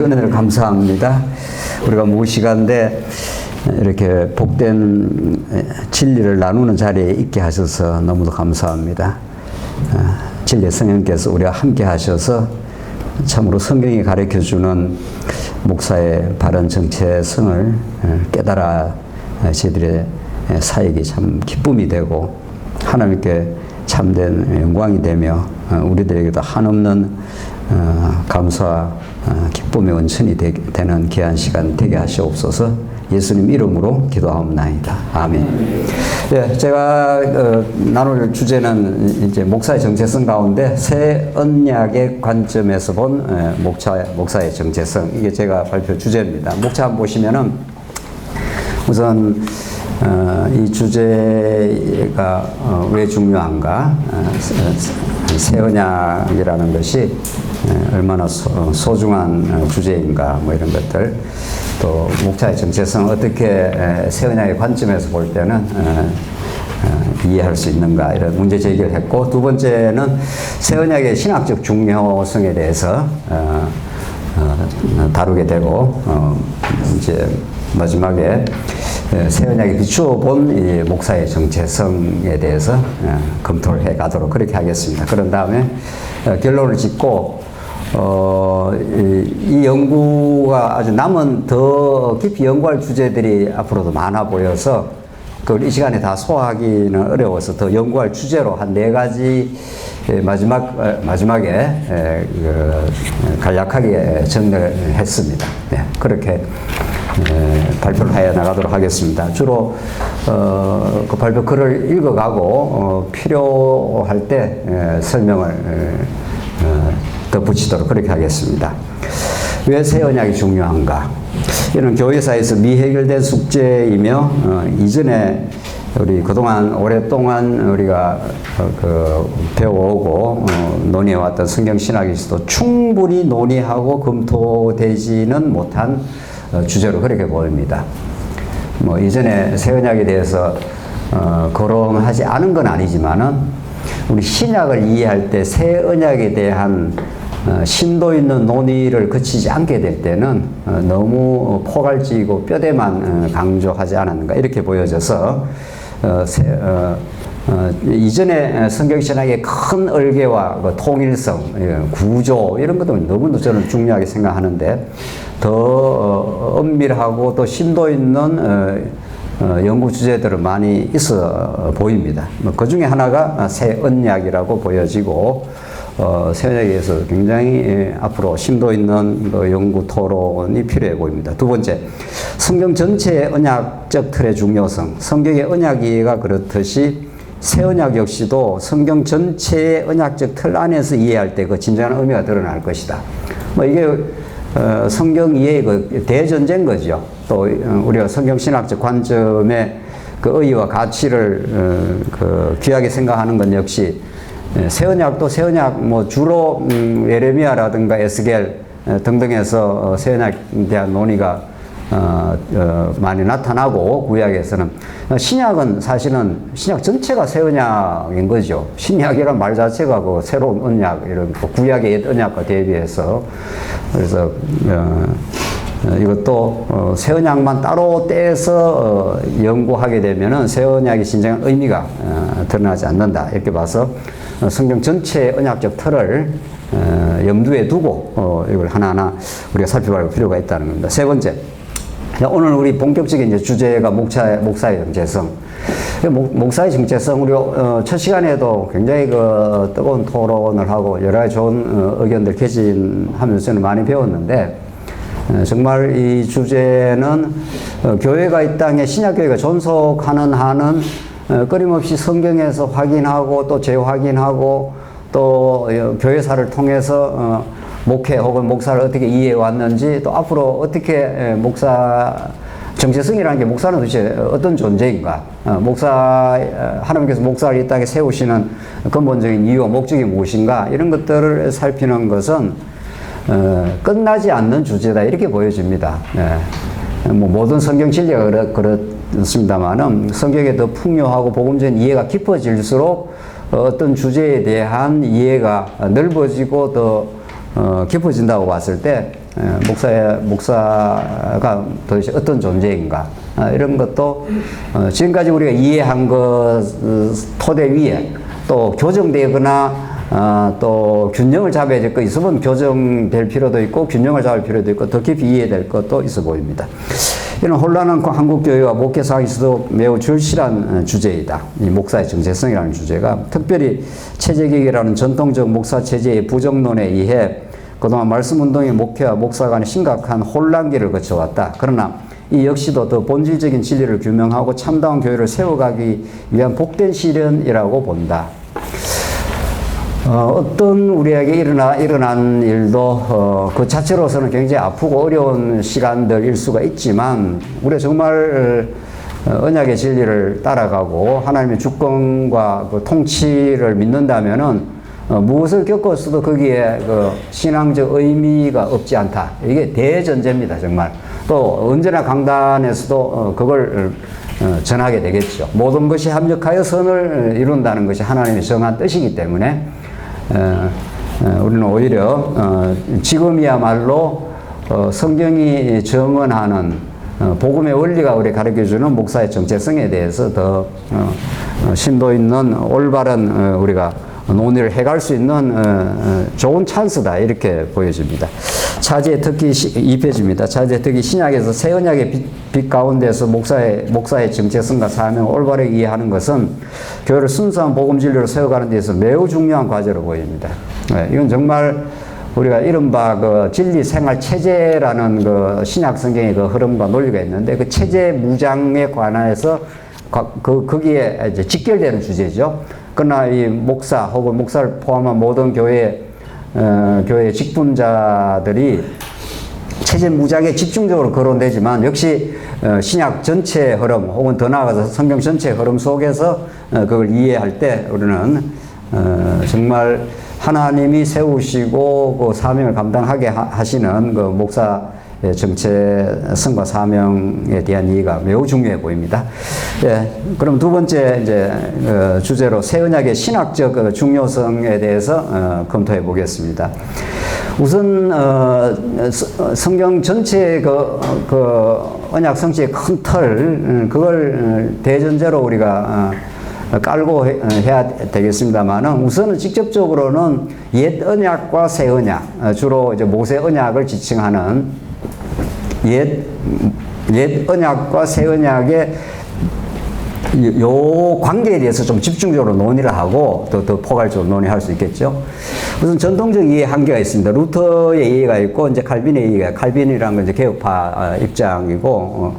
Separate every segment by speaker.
Speaker 1: 은혜를 감사합니다. 우리가 무시간데 이렇게 복된 진리를 나누는 자리에 있게 하셔서 너무도 감사합니다. 진리 성령께서 우리와 함께 하셔서 참으로 성경이 가르쳐주는 목사의 바른 정체성을 깨달아 저희들의 사역이 참 기쁨이 되고 하나님께 참된 영광이 되며 우리들에게도 한없는 감사와 기쁨의 원천이 되는 귀한 시간 되게 하시옵소서. 예수님 이름으로 기도하옵나이다. 아멘. 예, 제가 나눌 주제는 이제 목사의 정체성 가운데 새 언약의 관점에서 본 목사의 정체성, 이게 제가 발표 주제입니다. 목차 한번 보시면은 우선 이 주제가 왜 중요한가? 새 언약이라는 것이 얼마나 소중한 주제인가, 뭐 이런 것들, 또 목자의 정체성 어떻게 새 언약의 관점에서 볼 때는 이해할 수 있는가, 이런 문제 제기를 했고, 두 번째는 새 언약의 신학적 중요성에 대해서 다루게 되고, 이제 마지막에 새 언약에 비추어 본 이 목사의 정체성에 대해서 검토를 해 가도록 그렇게 하겠습니다. 그런 다음에 결론을 짓고 이 연구가 아주 남은 더 깊이 연구할 주제들이 앞으로도 많아 보여서 그걸 이 시간에 다 소화하기는 어려워서 더 연구할 주제로 한 4가지 마지막에 간략하게 정리를 했습니다. 네, 그렇게 발표를 해 나가도록 하겠습니다. 주로 그 발표 글을 읽어가고 필요할 때 설명을 덧붙이도록 그렇게 하겠습니다. 왜 새 언약이 중요한가? 이는 교회사에서 미해결된 숙제이며 이전에 우리 그동안 오랫동안 우리가 배워오고 논의해왔던 성경신학에서도 충분히 논의하고 검토되지는 못한 주제로 그렇게 보입니다. 뭐 이전에 새 언약에 대해서 거론하지 않은 건 아니지만은 우리 신약을 이해할 때 새 언약에 대한 심도 있는 논의를 거치지 않게 될 때는 너무 포괄적이고 뼈대만 강조하지 않았는가 이렇게 보여져서 이전에 성경신학의 큰 얼개와 그 통일성, 구조 이런 것도 너무 저는 중요하게 생각하는데 더 엄밀하고 또 심도 있는 연구 주제들은 많이 있어 보입니다. 그 중에 하나가 새 언약이라고 보여지고 새 언약에 대해서 굉장히 앞으로 심도 있는 연구 토론이 필요해 보입니다. 두 번째, 성경 전체의 언약적 틀의 중요성. 성경의 언약 이해가 그렇듯이 새 언약 역시도 성경 전체의 언약적 틀 안에서 이해할 때 그 진정한 의미가 드러날 것이다. 뭐 이게 성경 이해의 그 대전제인 거죠. 또 우리가 성경 신학적 관점의 그 의의와 가치를 귀하게 생각하는 건 역시 새 언약도 새 언약 뭐 주로 예레미야라든가 에스겔 등등에서 새 언약에 대한 논의가 많이 나타나고 구약에서는 신약은 사실은 신약 전체가 새 언약인 거죠. 신약이란 말 자체가 그 새로운 언약, 이런 구약의 옛 언약과 대비해서 그래서 이것도 새 언약만 따로 떼서 연구하게 되면은 새 언약의 진정한 의미가 드러나지 않는다 이렇게 봐서 성경 전체의 언약적 틀을 염두에 두고 이걸 하나하나 우리가 살펴볼 필요가 있다는 겁니다. 세 번째, 오늘 우리 본격적인 이제 주제가 목사의 정체성. 목사의 정체성, 우리 첫 시간에도 굉장히 그 뜨거운 토론을 하고 여러 가지 좋은 의견들 개진하면서 저는 많이 배웠는데 정말 이 주제는 교회가 이 땅에 신약교회가 존속하는 한은 끊임없이 성경에서 확인하고 또 재확인하고 또 교회사를 통해서 목회 혹은 목사를 어떻게 이해해 왔는지 또 앞으로 어떻게 목사 정체성이라는 게 목사는 도대체 어떤 존재인가, 하나님께서 목사를 이 땅에 세우시는 근본적인 이유와 목적이 무엇인가, 이런 것들을 살피는 것은 끝나지 않는 주제다 이렇게 보여집니다. 뭐 모든 성경 진리가 그렇습니다만은 성경에 더 풍요하고 복음적인 이해가 깊어질수록 어떤 주제에 대한 이해가 넓어지고 더 깊어진다고 봤을 때 목사가 도대체 어떤 존재인가 이런 것도 지금까지 우리가 이해한 것 토대 위에 또 교정되거나 또 균형을 잡아야 될 거 있으면 교정될 필요도 있고 균형을 잡을 필요도 있고 더 깊이 이해될 것도 있어 보입니다. 이런 혼란한 한국교회와 목회상에서도 매우 절실한 주제이다. 이 목사의 정체성이라는 주제가 특별히 체제개혁이라는 전통적 목사 체제의 부정론에 의해 그동안 말씀운동의 목회와 목사 간의 심각한 혼란기를 거쳐왔다. 그러나 이 역시도 더 본질적인 진리를 규명하고 참다운 교회를 세워가기 위한 복된 시련이라고 본다. 어떤 우리에게 일어난 일도 그 자체로서는 굉장히 아프고 어려운 시간들일 수가 있지만 우리가 정말 언약의 진리를 따라가고 하나님의 주권과 그 통치를 믿는다면은 무엇을 겪었어도 거기에 그 신앙적 의미가 없지 않다. 이게 대전제입니다, 정말. 또 언제나 강단에서도 그걸 전하게 되겠죠. 모든 것이 합력하여 선을 이룬다는 것이 하나님의 정한 뜻이기 때문에 우리는 오히려 지금이야말로 성경이 정언하는 복음의 원리가 우리 가르쳐주는 목사의 정체성에 대해서 더 심도 있는 올바른 우리가 논의를 해갈 수 있는 좋은 찬스다 이렇게 보여집니다. 차제 특히 2페이지입니다. 차제 특히 신약에서 새 언약의 빛 가운데서 목사의 정체성과 사명을 올바르게 이해하는 것은 교회를 순수한 복음 진리로 세워가는 데서 매우 중요한 과제로 보입니다. 이건 정말 우리가 이른바 그 진리 생활 체제라는 그 신약 성경의 그 흐름과 논리가 있는데 그 체제 무장에 관해서 거기에 이제 직결되는 주제죠. 그러나 이 목사 혹은 목사를 포함한 모든 교회의 직분자들이 체제 무장에 집중적으로 거론되지만 역시 신약 전체 흐름 혹은 더 나아가서 성경 전체 흐름 속에서 그걸 이해할 때 우리는 정말 하나님이 세우시고 그 사명을 감당하게 하시는 그 목사의 정체성과 사명에 대한 이해가 매우 중요해 보입니다. 예, 그럼 두 번째 이제 주제로 새 언약의 신학적 중요성에 대해서 검토해 보겠습니다. 우선 성경 전체의 그 언약 성취의 큰 틀 그걸 대전제로 우리가 깔고 해야 되겠습니다만은 우선은 직접적으로는 옛 언약과 새 언약 주로 이제 모세 언약을 지칭하는 옛 언약과 새 언약의 요 관계에 대해서 좀 집중적으로 논의를 하고 더 포괄적으로 논의할 수 있겠죠. 우선 전통적 이해 한계가 있습니다. 루터의 이해가 있고 이제 칼빈의 이해가 칼빈이라는 건 이제 개혁파 입장이고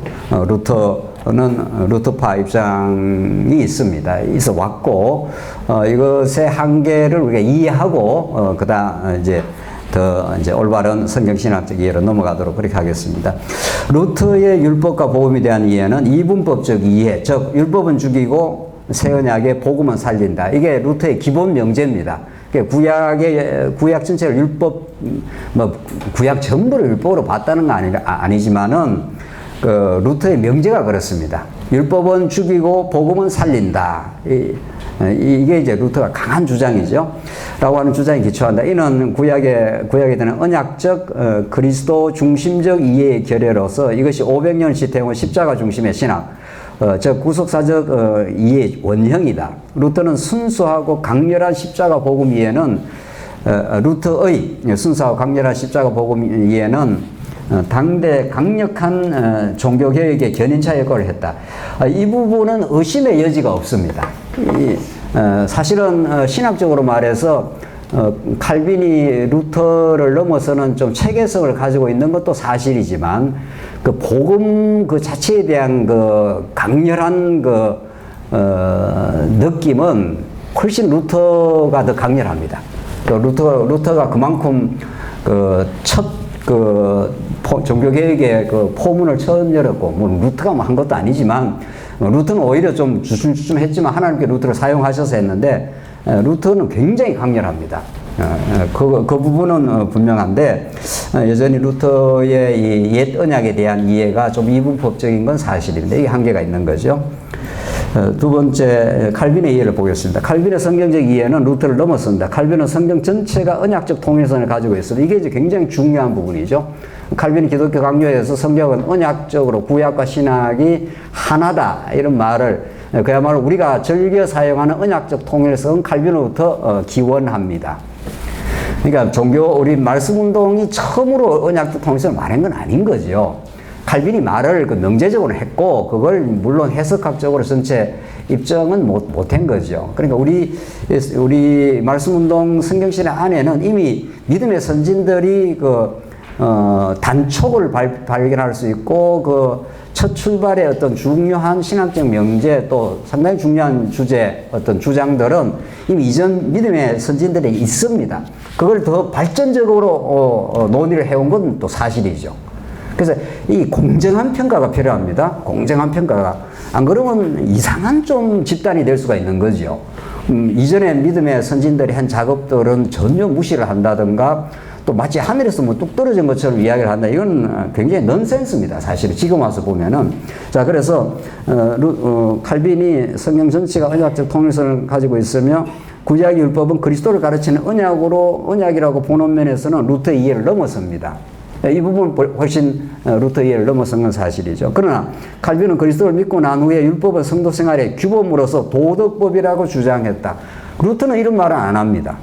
Speaker 1: 루터는 루터파 입장이 있어 왔고 이것의 한계를 우리가 이해하고 그다음 이제 올바른 성경신학적 이해로 넘어가도록 그렇게 하겠습니다. 루터의 율법과 복음에 대한 이해는 이분법적 이해, 즉 율법은 죽이고 새 언약의 복음은 살린다. 이게 루터의 기본 명제입니다. 구약 전체를 율법, 구약 전부를 율법으로 봤다는 건 아니지만은 그 루터의 명제가 그렇습니다. 율법은 죽이고 복음은 살린다. 이게 이제 루터가 강한 주장이죠. 라고 하는 주장에 기초한다. 이는 구약에 대한 언약적 그리스도 중심적 이해의 결여로서 이것이 500년 지탱한 십자가 중심의 신학, 즉 구속사적 이해의 원형이다. 루터는 순수하고 강렬한 십자가 복음 이해는 루터의 순수하고 강렬한 십자가 복음 이해는 당대 강력한 종교개혁의 견인차 역할을 했다. 이 부분은 의심의 여지가 없습니다. 사실은 신학적으로 말해서 칼빈이 루터를 넘어서는 좀 체계성을 가지고 있는 것도 사실이지만 그 복음 그 자체에 대한 그 강렬한 그 느낌은 훨씬 루터가 더 강렬합니다. 루터가 그만큼 종교개혁의 그 포문을 처음 열었고, 루터가 한 것도 아니지만, 루터는 오히려 좀 주춤주춤했지만 하나님께 루터를 사용하셔서 했는데, 루터는 굉장히 강렬합니다. 그 부분은 분명한데, 여전히 루터의 이 옛 언약에 대한 이해가 좀 이분법적인 건 사실인데, 이게 한계가 있는 거죠. 두 번째 칼빈의 이해를 보겠습니다. 칼빈의 성경적 이해는 루터를 넘어선다. 칼빈은 성경 전체가 언약적 통일선을 가지고 있어요. 이게 이제 굉장히 중요한 부분이죠. 칼빈이 기독교 강요에서 성경은 언약적으로 구약과 신약이 하나다 이런 말을 그야말로 우리가 즐겨 사용하는 언약적 통일성은 칼빈으로부터 기원합니다. 그러니까 우리 말씀운동이 처음으로 언약적 통일성을 말한 건 아닌 거죠. 칼빈이 말을 명제적으로 했고 그걸 물론 해석학적으로 전체 입증은 못한 거죠. 그러니까 우리 말씀운동 성경신의 안에는 이미 믿음의 선진들이 단촉을 발견할 수 있고 첫 출발의 어떤 중요한 신학적 명제 또 상당히 중요한 어떤 주장들은 이미 이전 믿음의 선진들에 있습니다. 그걸 더 발전적으로 논의를 해온 건 또 사실이죠. 그래서 이 공정한 평가가 필요합니다. 공정한 평가가. 안 그러면 이상한 좀 집단이 될 수가 있는 거죠. 이전에 믿음의 선진들이 한 작업들은 전혀 무시를 한다든가 또 마치 하늘에서 뚝 떨어진 것처럼 이야기를 한다. 이건 굉장히 넌센스입니다. 사실은 지금 와서 보면은. 자, 그래서 칼빈이 성경 전체가 언약적 통일성을 가지고 있으며 구약 율법은 그리스도를 가르치는 언약이라고 보는 면에서는 루터의 이해를 넘어섭니다. 이 부분 훨씬 루터 이해를 넘어선 건 사실이죠. 그러나 칼빈은 그리스도를 믿고 난 후에 율법은 성도 생활의 규범으로서 도덕법이라고 주장했다. 루터는 이런 말을 안 합니다.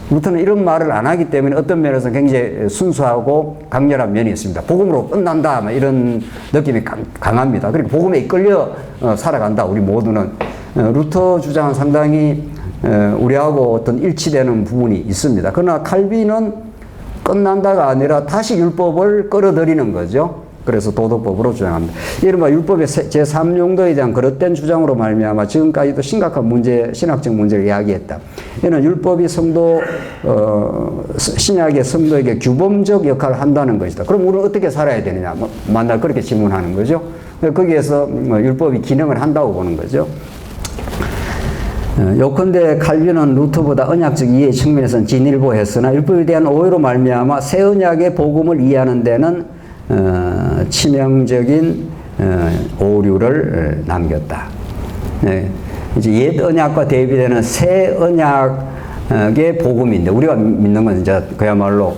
Speaker 1: 루터는 이런 말을 안 하기 때문에 어떤 면에서 굉장히 순수하고 강렬한 면이 있습니다. 복음으로 끝난다 이런 느낌이 강합니다. 그리고 복음에 이끌려 살아간다. 우리 모두는. 루터 주장은 상당히 우리하고 어떤 일치되는 부분이 있습니다. 그러나 칼빈은 끝난다가 아니라 다시 율법을 끌어들이는 거죠. 그래서 도덕법으로 주장합니다. 이른바 율법의 제3용도에 대한 그릇된 주장으로 말미암아 지금까지도 심각한 신학적 문제를 이야기했다. 이는 율법이 신약의 성도에게 규범적 역할을 한다는 것이다. 그럼 우리는 어떻게 살아야 되느냐? 만날 그렇게 질문하는 거죠. 거기에서 율법이 기능을 한다고 보는 거죠. 요컨대 칼빈은 루터보다 언약적 이해 측면에서는 진일보했으나 율법에 대한 오해로 말미암아 새 언약의 복음을 이해하는 데는 치명적인 오류를 남겼다. 이제 옛 언약과 대비되는 새 언약의 복음인데 우리가 믿는 건 이제 그야말로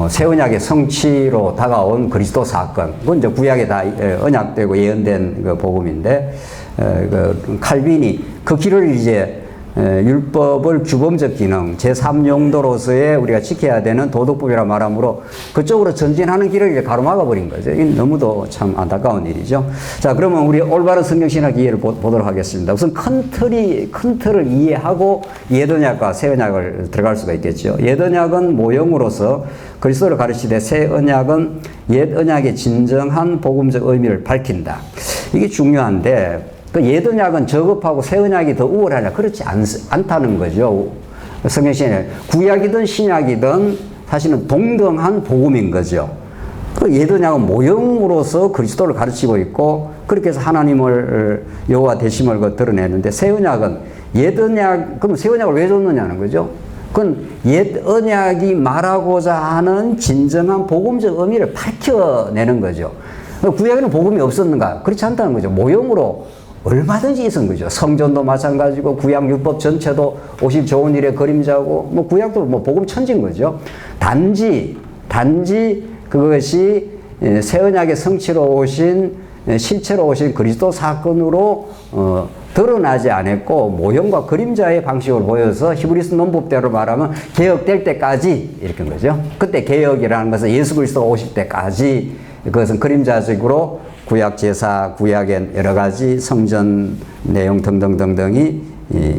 Speaker 1: 새 언약의 성취로 다가온 그리스도 사건. 그건 이제 구약에 다 언약되고 예언된 그 복음인데 칼빈이 그 길을 이제 율법을 규범적 기능, 제3용도로서의 우리가 지켜야 되는 도덕법이라 말하므로 그쪽으로 전진하는 길을 이제 가로막아 버린 거죠. 이게 너무도 참 안타까운 일이죠. 자, 그러면 우리 올바른 성경신학 이해를 보도록 하겠습니다. 우선 큰 틀을 이해하고 옛 언약과 새 언약을 들어갈 수가 있겠죠. 옛 언약은 모형으로서 그리스도를 가르치되 새 언약은 옛 언약의 진정한 복음적 의미를 밝힌다. 이게 중요한데 그 옛 언약은 저급하고 새 언약이 더 우월하냐? 그렇지 않다는 거죠. 성경신에 구약이든 신약이든 사실은 동등한 복음인 거죠. 그 옛 언약은 모형으로서 그리스도를 가르치고 있고 그렇게 해서 하나님을 여호와 되심을 드러내는데 새 언약은 그럼 새 언약을 왜 줬느냐는 거죠. 그건 옛 언약이 말하고자 하는 진정한 복음적 의미를 밝혀내는 거죠. 구약에는 복음이 없었는가? 그렇지 않다는 거죠. 모형으로 얼마든지 있은 거죠. 성전도 마찬가지고 구약 율법 전체도 오실 좋은 일의 그림자고 구약도 복음 천지인 거죠. 단지 그것이 새 언약의 성취로 오신 실체로 오신 그리스도 사건으로 드러나지 않았고 모형과 그림자의 방식을 보여서 히브리서 논법대로 말하면 개혁될 때까지 이렇게 한 거죠. 그때 개혁이라는 것은 예수 그리스도가 오실 때까지 그것은 그림자적으로 구약 제사, 구약의 여러 가지 성전 내용 등등등등이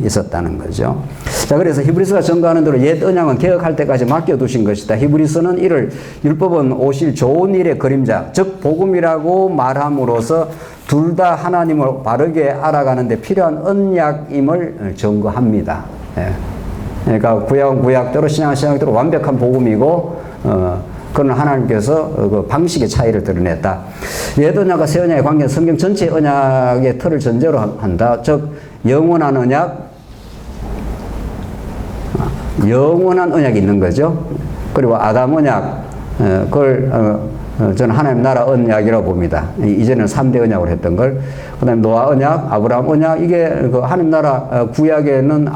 Speaker 1: 있었다는 거죠. 자, 그래서 히브리서가 전가하는 대로 옛 언약은 개혁할 때까지 맡겨두신 것이다. 히브리서는 이를 율법은 오실 좋은 일의 그림자, 즉 복음이라고 말함으로써 둘 다 하나님을 바르게 알아가는 데 필요한 언약임을 증거합니다. 그러니까 구약은 구약대로 신약은 신약대로 완벽한 복음이고 그건 하나님께서 그 방식의 차이를 드러냈다. 옛 언약과 새 언약의 관계는 성경 전체 언약의 틀을 전제로 한다. 즉 영원한 언약이 있는 거죠. 그리고 아담 언약 그걸 저는 하나님 나라 언약이라고 봅니다. 이제는 3대 언약으로 했던 걸. 그 다음에 노아 언약, 아브라함 언약, 이게 그 하나님 나라 구약에는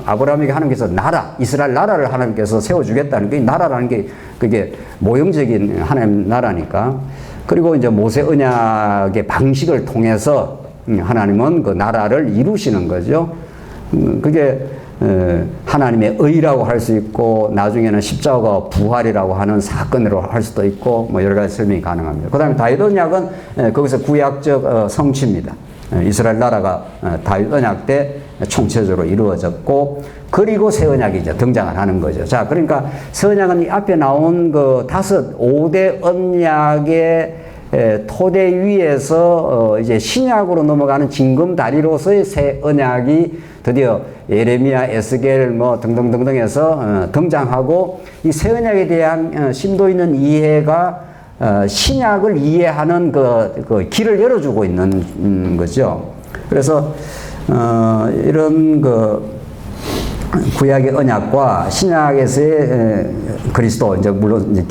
Speaker 1: 아브라함에게 하나님께서 나라, 이스라엘 나라를 하나님께서 세워주겠다는 게 나라라는 게 그게 모형적인 하나님 나라니까. 그리고 이제 모세 언약의 방식을 통해서 하나님은 그 나라를 이루시는 거죠. 그게 하나님의 의라고 할 수 있고 나중에는 십자가 부활이라고 하는 사건으로 할 수도 있고 뭐 여러 가지 설명이 가능합니다. 그 다음에 다윗 언약은 거기서 구약적 성취입니다. 이스라엘 나라가 다윗 언약 때 총체적으로 이루어졌고 그리고 새 언약이 이제 등장을 하는 거죠. 자, 그러니까 새 언약은 이 앞에 나온 그 5대 언약의 토대 위에서 이제 신약으로 넘어가는 징검다리로서의 새 언약이 드디어 예레미야, 에스겔 뭐 등등등등해서 등장하고 이 새 언약에 대한 심도 있는 이해가 신약을 이해하는 그 길을 열어주고 있는 거죠. 그래서 이런 그 구약의 언약과 신약에서의 그리스도, 이제 물론 이제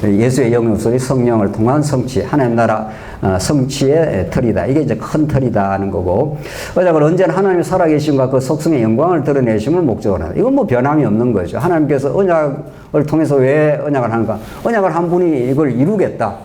Speaker 1: 예수의 영역속의 성령을 통한 성취, 하나님 나라 성취의 틀이다. 이게 이제 큰 틀이다는 거고, 언약을 언제나 하나님의 살아계심과 그 속성의 영광을 드러내심을 목적으로 한다. 이건 뭐 변함이 없는 거죠. 하나님께서 언약을 통해서 왜 언약을 하는가? 언약을 한 분이 이걸 이루겠다.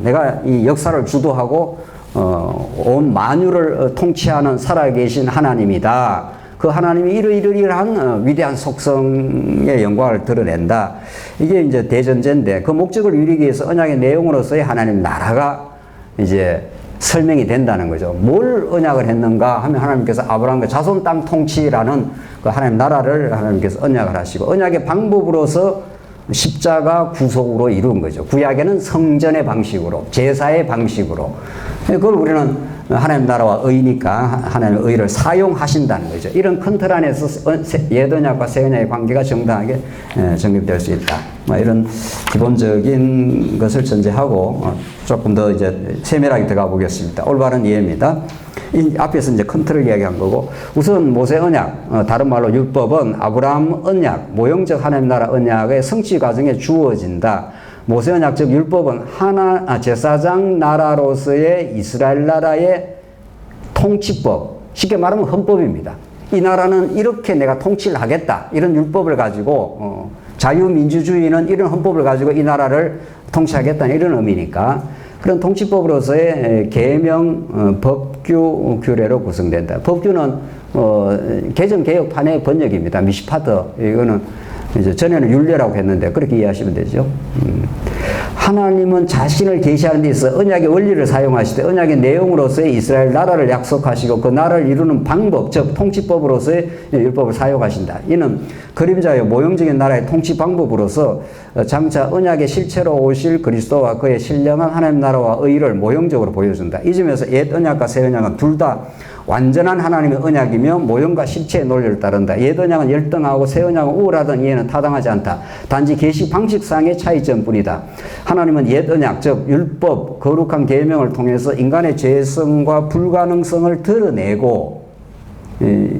Speaker 1: 내가 이 역사를 주도하고 온 만유를 통치하는 살아계신 하나님이다. 그 하나님이 이러이러한 위대한 속성의 영광을 드러낸다. 이게 이제 대전제인데 그 목적을 이루기 위해서 언약의 내용으로서의 하나님 나라가 이제 설명이 된다는 거죠. 뭘 언약을 했는가 하면 하나님께서 아브라함과 자손 땅 통치라는 그 하나님 나라를 하나님께서 언약을 하시고 언약의 방법으로서 십자가 구속으로 이루은 거죠. 구약에는 성전의 방식으로, 제사의 방식으로. 그걸 우리는 하나님 나라와 의니까 하나님의 의를 사용하신다는 거죠. 이런 큰 틀 안에서 옛 언약과 새 언약의 관계가 정당하게 정립될 수 있다. 뭐 이런 기본적인 것을 전제하고 조금 더 이제 세밀하게 들어가 보겠습니다. 올바른 이해입니다. 이 앞에서 이제 큰 틀을 이야기한 거고, 우선 모세 언약, 다른 말로 율법은 아브라함 언약, 모형적 하나님 나라 언약의 성취 과정에 주어진다. 모세 언약 즉 율법은 제사장 나라로서의 이스라엘 나라의 통치법, 쉽게 말하면 헌법입니다. 이 나라는 이렇게 내가 통치를 하겠다, 이런 율법을 가지고 자유민주주의는 이런 헌법을 가지고 이 나라를 통치하겠다는 이런 의미니까 그런 통치법으로서의 계명, 법규, 규례로 구성된다. 법규는 개정개혁판의 번역입니다. 미시파트, 이거는 이제 전에는 율례라고 했는데 그렇게 이해하시면 되죠. 하나님은 자신을 계시하는 데 있어 언약의 원리를 사용하시되 언약의 내용으로서의 이스라엘 나라를 약속하시고 그 나라를 이루는 방법, 즉 통치법으로서의 율법을 사용하신다. 이는 그림자요 모형적인 나라의 통치 방법으로서 장차 언약의 실체로 오실 그리스도와 그의 신령한 하나님 나라와 의를 모형적으로 보여준다. 이 점에서 옛 언약과 새 언약은 둘 다 완전한 하나님의 언약이며 모형과 실체의 논리를 따른다. 옛 언약은 열등하고 새 언약은 우월하던 이해는 타당하지 않다. 단지 계시 방식상의 차이점뿐이다. 하나님은 옛 언약, 즉 율법, 거룩한 계명을 통해서 인간의 죄성과 불가능성을 드러내고,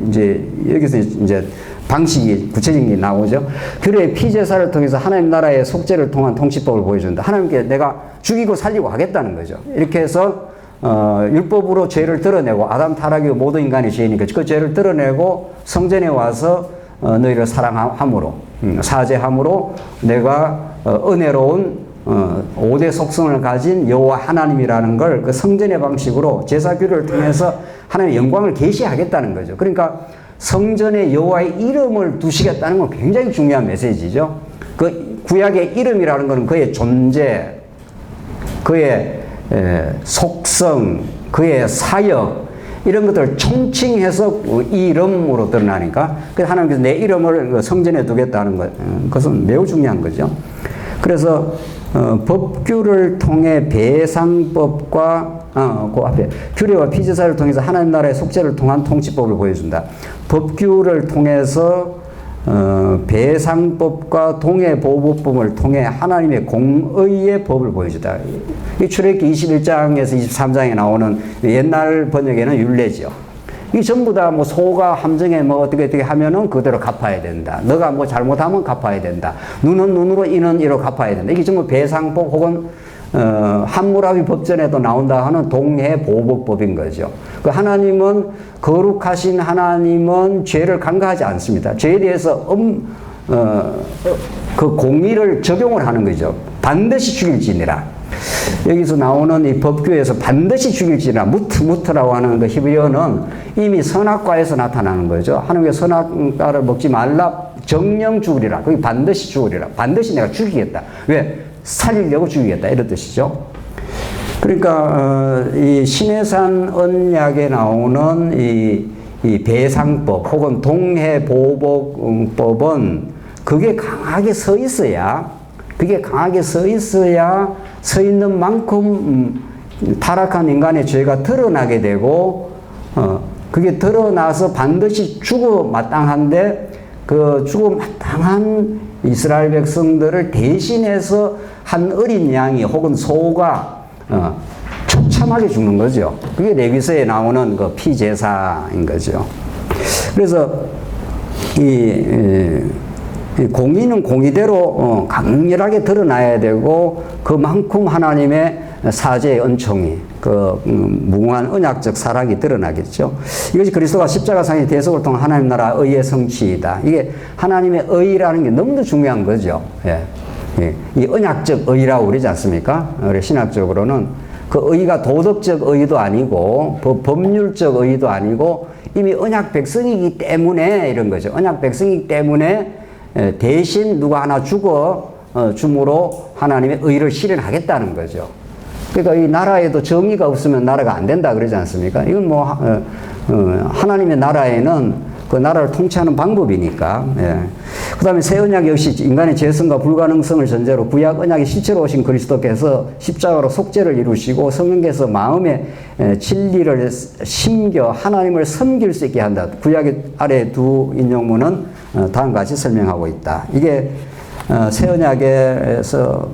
Speaker 1: 이제 여기서 이제 방식이 구체적인 게 나오죠. 규례의 피제사를 통해서 하나님 나라의 속죄를 통한 통치법을 보여준다. 하나님께 내가 죽이고 살리고 하겠다는 거죠. 이렇게 해서 율법으로 죄를 드러내고 아담 타락이 모든 인간의 죄니까 그 죄를 드러내고 성전에 와서 너희를 사랑함으로 사죄함으로 내가 은혜로운 5대 속성을 가진 여호와 하나님이라는 걸 그 성전의 방식으로 제사 규례를 통해서 하나님의 영광을 계시하겠다는 거죠. 그러니까 성전에 여호와의 이름을 두시겠다는 건 굉장히 중요한 메시지죠. 그 구약의 이름이라는 것은 그의 존재, 그의 속성, 그의 사역 이런 것들을 총칭해서 이 이름으로 드러나니까 그래서 하나님께서 내 이름을 성전에 두겠다는 것, 그것은 매우 중요한 거죠. 그래서 법규를 통해 배상법과 그 앞에 규례와 피제사를 통해서 하나님 나라의 속죄를 통한 통치법을 보여준다. 법규를 통해서 배상법과 동해보호법을 통해 하나님의 공의의 법을 보여주다. 이 출애굽기 21장에서 23장에 나오는 옛날 번역에는 율례죠. 이 전부 다 뭐 소가 함정에 뭐 어떻게 하면은 그대로 갚아야 된다. 너가 뭐 잘못하면 갚아야 된다. 눈은 눈으로 이는 이로 갚아야 된다. 이게 전부 배상법 혹은 함무라비 법전에도 나온다 하는 동해보복법인 거죠. 그 하나님은 거룩하신 하나님은 죄를 간과하지 않습니다. 죄에 대해서 그 공의를 적용을 하는 거죠. 반드시 죽일지니라. 여기서 나오는 이 법규에서 반드시 죽일지니라 무트라고 하는 그 히브리어는 이미 선악과에서 나타나는 거죠. 하나님의 선악과를 먹지 말라 정령 죽으리라. 거기 반드시 죽으리라. 반드시 내가 죽이겠다. 왜? 살리려고 죽이겠다. 이런 뜻이죠. 그러니까 이 신해산 언약에 나오는 이 배상법 혹은 동해보복법은 그게 강하게 서 있어야 서 있는 만큼 타락한 인간의 죄가 드러나게 되고 그게 드러나서 반드시 죽어 마땅한데 그 죽어 마땅한 이스라엘 백성들을 대신해서 한 어린 양이 혹은 소가 처참하게 죽는 거죠. 그게 레위서에 나오는 그 피제사인 거죠. 그래서 이 공의는 공의대로 강렬하게 드러나야 되고 그만큼 하나님의 사죄의 은총이 그 무궁한 언약적 사랑이 드러나겠죠. 이것이 그리스도가 십자가상의 대속을 통한 하나님 나라 의의 성취이다. 이게 하나님의 의라는 게 너무도 중요한 거죠. 예. 예. 이 언약적 의라고 그러지 않습니까? 우리 신학적으로는 그 의가 도덕적 의도 아니고 법률적 의도 아니고 이미 언약 백성이기 때문에 이런 거죠. 언약 백성이기 때문에 대신 누가 하나 죽어 줌으로 하나님의 의를 실현하겠다는 거죠. 그러니까 이 나라에도 정의가 없으면 나라가 안 된다 그러지 않습니까? 이건 뭐 하나님의 나라에는 그 나라를 통치하는 방법이니까. 예. 그 다음에 새 언약 역시 인간의 죄성과 불가능성을 전제로 구약 언약의 실체로 오신 그리스도께서 십자가로 속죄를 이루시고 성령께서 마음에 진리를 심겨 하나님을 섬길 수 있게 한다. 구약의 아래 두 인용문은 다음과 같이 설명하고 있다. 이게 새 언약에서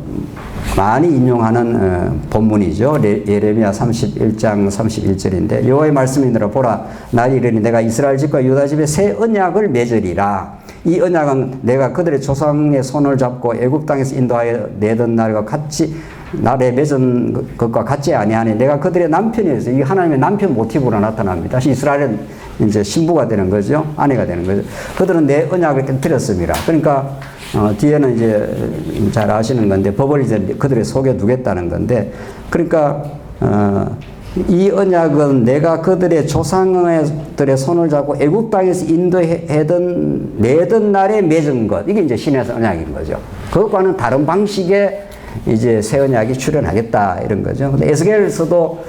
Speaker 1: 많이 인용하는 본문이죠. 예레미야 31장 31절인데 여호와의 말씀이니라 보라 나의 이르니 내가 이스라엘 집과 유다 집에 새 언약을 맺으리라. 이 언약은 내가 그들의 조상의 손을 잡고 애굽 땅에서 인도하여 내던 날과 같이 날에 맺은 것과 같지 아니하니 내가 그들의 남편이어서 이 하나님의 남편 모티브로 나타납니다. 다시 이스라엘은 이제 신부가 되는 거죠. 아내가 되는 거죠. 그들은 내 언약을 깨뜨렸습니다. 그러니까 뒤에는 이제 잘 아시는 건데 법을 이제 그들의 속에 두겠다는 건데 그러니까 이 언약은 내가 그들의 조상들의 손을 잡고 애굽 땅에서 인도하던 내던 날에 맺은 것 이게 이제 신의 언약인 거죠. 그것과는 다른 방식의 이제 새 언약이 출현하겠다 이런 거죠. 근데 에스겔서도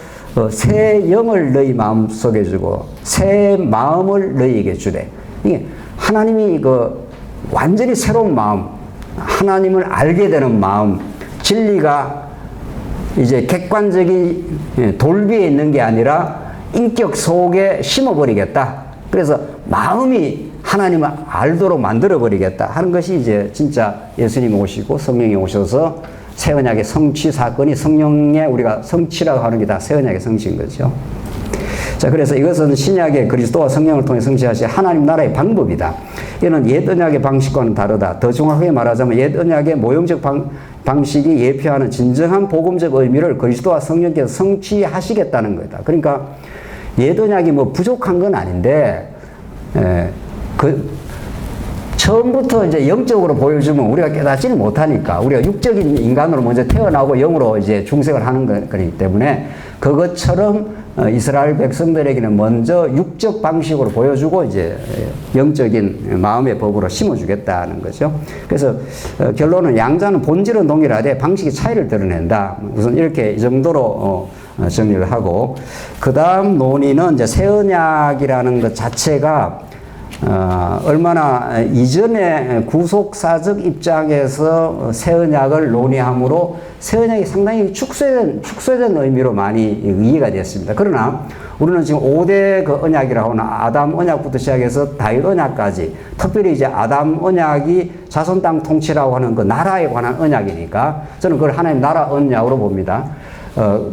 Speaker 1: 새 영을 너희 마음 속에 주고 새 마음을 너희에게 주래. 이게 하나님이 완전히 새로운 마음, 하나님을 알게 되는 마음, 진리가 이제 객관적인 돌비에 있는 게 아니라 인격 속에 심어버리겠다. 그래서 마음이 하나님을 알도록 만들어버리겠다 하는 것이 이제 진짜 예수님이 오시고 성령이 오셔서 새 언약의 성취 사건이 성령의 우리가 성취라고 하는 게 다 새 언약의 성취인 거죠. 자, 그래서 이것은 신약의 그리스도와 성령을 통해 성취하신 하나님 나라의 방법이다. 이는 옛 언약의 방식과는 다르다. 더 정확하게 말하자면 옛 언약의 모형적 방식이 예표하는 진정한 복음적 의미를 그리스도와 성령께서 성취하시겠다는 거다. 그러니까 옛 언약이 뭐 부족한 건 아닌데, 처음부터 이제 영적으로 보여주면 우리가 깨닫지는 못하니까 우리가 육적인 인간으로 먼저 태어나고 영으로 이제 중생을 하는 거기 때문에 그것처럼 이스라엘 백성들에게는 먼저 육적 방식으로 보여주고 이제 영적인 마음의 법으로 심어주겠다는 거죠. 그래서 결론은 양자는 본질은 동일하되 방식이 차이를 드러낸다. 우선 이렇게 이 정도로 정리를 하고 그 다음 논의는 이제 새 언약이라는 것 자체가 얼마나 이전에 구속사적 입장에서 새 언약을 논의함으로 새 언약이 상당히 축소된 의미로 많이 이해가 됐습니다. 그러나 우리는 지금 5대 그 언약이라고 하는 아담 언약부터 시작해서 다윗 언약까지 특별히 이제 아담 언약이 자손 땅 통치라고 하는 그 나라에 관한 언약이니까 저는 그걸 하나님 나라 언약으로 봅니다.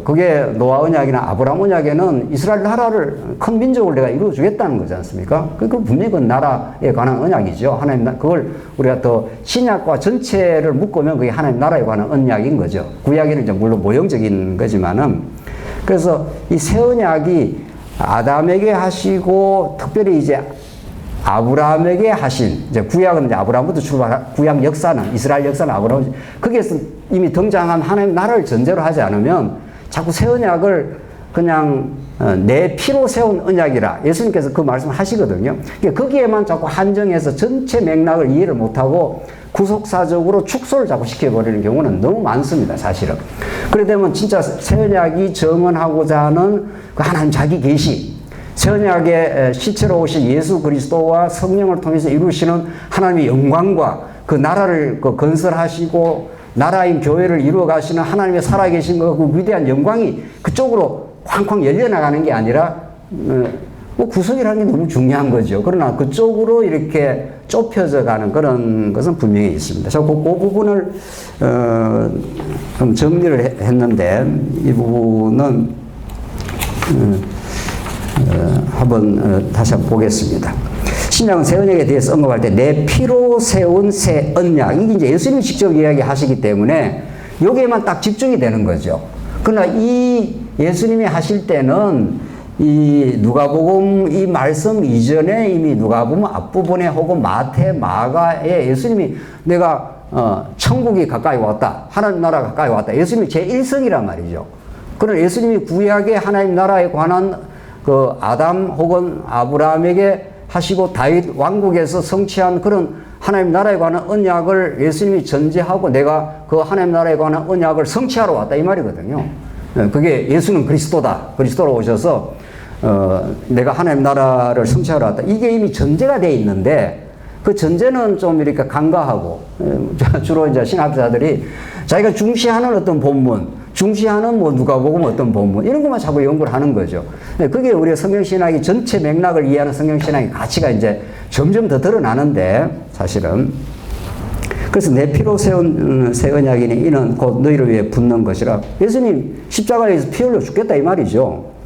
Speaker 1: 그게 노아 언약이나 아브라함 언약에는 이스라엘 나라를 큰 민족을 내가 이루어주겠다는 거지 않습니까? 그 분명히 그 나라에 관한 언약이죠. 하나님, 그걸 우리가 더 신약과 전체를 묶으면 그게 하나님 나라에 관한 언약인 거죠. 구약에는 이제 물론 모형적인 거지만은, 그래서 이 새 언약이 아담에게 하시고 특별히 이제 아브라함에게 하신, 이제 구약은 이제 아브라함부터 구약 역사는, 이스라엘 역사는 아브라함, 거기에서 이미 등장한 하나님 나라를 전제로 하지 않으면 자꾸 새 언약을 그냥 내 피로 세운 언약이라 예수님께서 그 말씀을 하시거든요. 그러니까 거기에만 자꾸 한정해서 전체 맥락을 이해를 못하고 구속사적으로 축소를 자꾸 시켜버리는 경우는 너무 많습니다, 사실은. 그래 되면 진짜 새 언약이 정언하고자 하는 그 하나님 자기 계시, 새 언약의 실체로 오신 예수 그리스도와 성령을 통해서 이루시는 하나님의 영광과 그 나라를 건설하시고 나라인 교회를 이루어 가시는 하나님의 살아계신 그 위대한 영광이 그쪽으로 쾅쾅 열려나가는 게 아니라 뭐 구속이라는 게 너무 중요한 거죠. 그러나 그쪽으로 이렇게 좁혀져 가는 그런 것은 분명히 있습니다. 그 부분을 좀 정리를 했는데 이 부분은 한번 다시 한번 보겠습니다. 신약은 새 언약에 대해서 언급할 때 내 피로 세운 새 언약, 이게 이제 예수님이 직접 이야기하시기 때문에 여기에만 딱 집중이 되는 거죠. 그러나 이 예수님이 하실 때는 이 누가복음 이 말씀 이전에 이미 누가복음 앞부분에 혹은 마태, 마가에 예수님이 내가 천국이 가까이 왔다, 하나님 나라가 가까이 왔다, 예수님이 제1성이란 말이죠. 그러나 예수님이 구약의 하나님 나라에 관한 그 아담 혹은 아브라함에게 하시고 다윗 왕국에서 성취한 그런 하나님 나라에 관한 언약을 예수님이 전제하고 내가 그 하나님 나라에 관한 언약을 성취하러 왔다 이 말이거든요. 그게 예수는 그리스도다, 그리스도로 오셔서 내가 하나님 나라를 성취하러 왔다, 이게 이미 전제가 돼 있는데 그 전제는 좀 이렇게 간과하고 주로 이제 신학자들이 자기가 중시하는 어떤 본문, 중시하는 뭐 누가복음 어떤 본문 이런 것만 자꾸 연구를 하는 거죠. 그게 우리의 성경신학이 전체 맥락을 이해하는 성경신학의 가치가 이제 점점 더 드러나는데 사실은 그래서 내 피로 세운 새 언약이니 이는 곧 너희를 위해 붙는 것이라. 예수님 십자가에서 피 흘려 죽겠다 이 말이죠.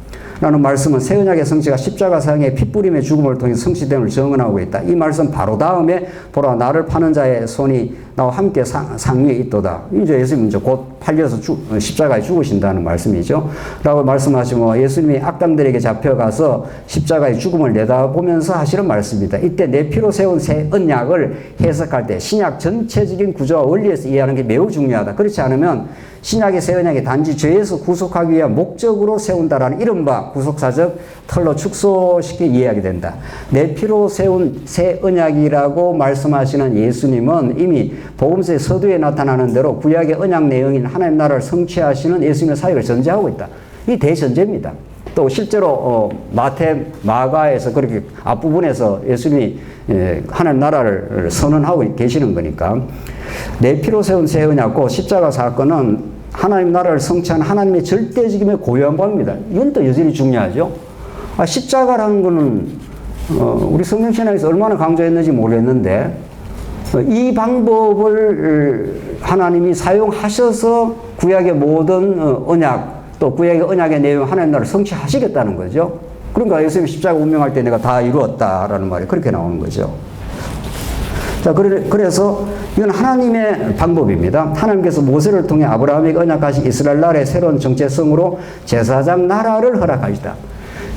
Speaker 1: 라는 말씀은 새 언약의 성취가 십자가상의 핏부림의 죽음을 통해 성취됨을 증언하고 있다. 이 말씀 바로 다음에 보라 나를 파는 자의 손이 나와 함께 상 위에 있도다. 이제 예수님 이제 곧 팔려서 십자가에 죽으신다는 말씀이죠. 라고 말씀하시고 예수님이 악당들에게 잡혀가서 십자가의 죽음을 내다보면서 하시는 말씀입니다. 이때 내 피로 세운 새 언약을 해석할 때 신약 전체적인 구조와 원리에서 이해하는 게 매우 중요하다. 그렇지 않으면 신약의 새 언약이 단지 죄에서 구속하기 위한 목적으로 세운다라는 이른바 구속사적 털로 축소시켜 이해하게 된다. 내 피로 세운 새 언약이라고 말씀하시는 예수님은 이미 복음서의 서두에 나타나는 대로 구약의 언약 내용인 하나님 나라를 성취하시는 예수님의 사역을 전제하고 있다. 이 대전제입니다. 또 실제로 마태, 마가에서 그렇게 앞부분에서 예수님이 하나님 나라를 선언하고 계시는 거니까 내 피로 세운 새 언약고 십자가 사건은 하나님 나라를 성취한 하나님의 절대적임의 고유한 바입니다. 이건 또 여전히 중요하죠. 십자가라는 거는 우리 성경신학에서 얼마나 강조했는지 모르겠는데 이 방법을 하나님이 사용하셔서 구약의 모든 언약 또 구약의 언약의 내용 하나님 나라를 성취하시겠다는 거죠. 그러니까 예수님이 십자가 운명할 때 내가 다 이루었다라는 말이 그렇게 나오는 거죠. 자, 그래서 이건 하나님의 방법입니다. 하나님께서 모세를 통해 아브라함에게 언약하신 이스라엘 나라의 새로운 정체성으로 제사장 나라를 허락하시다.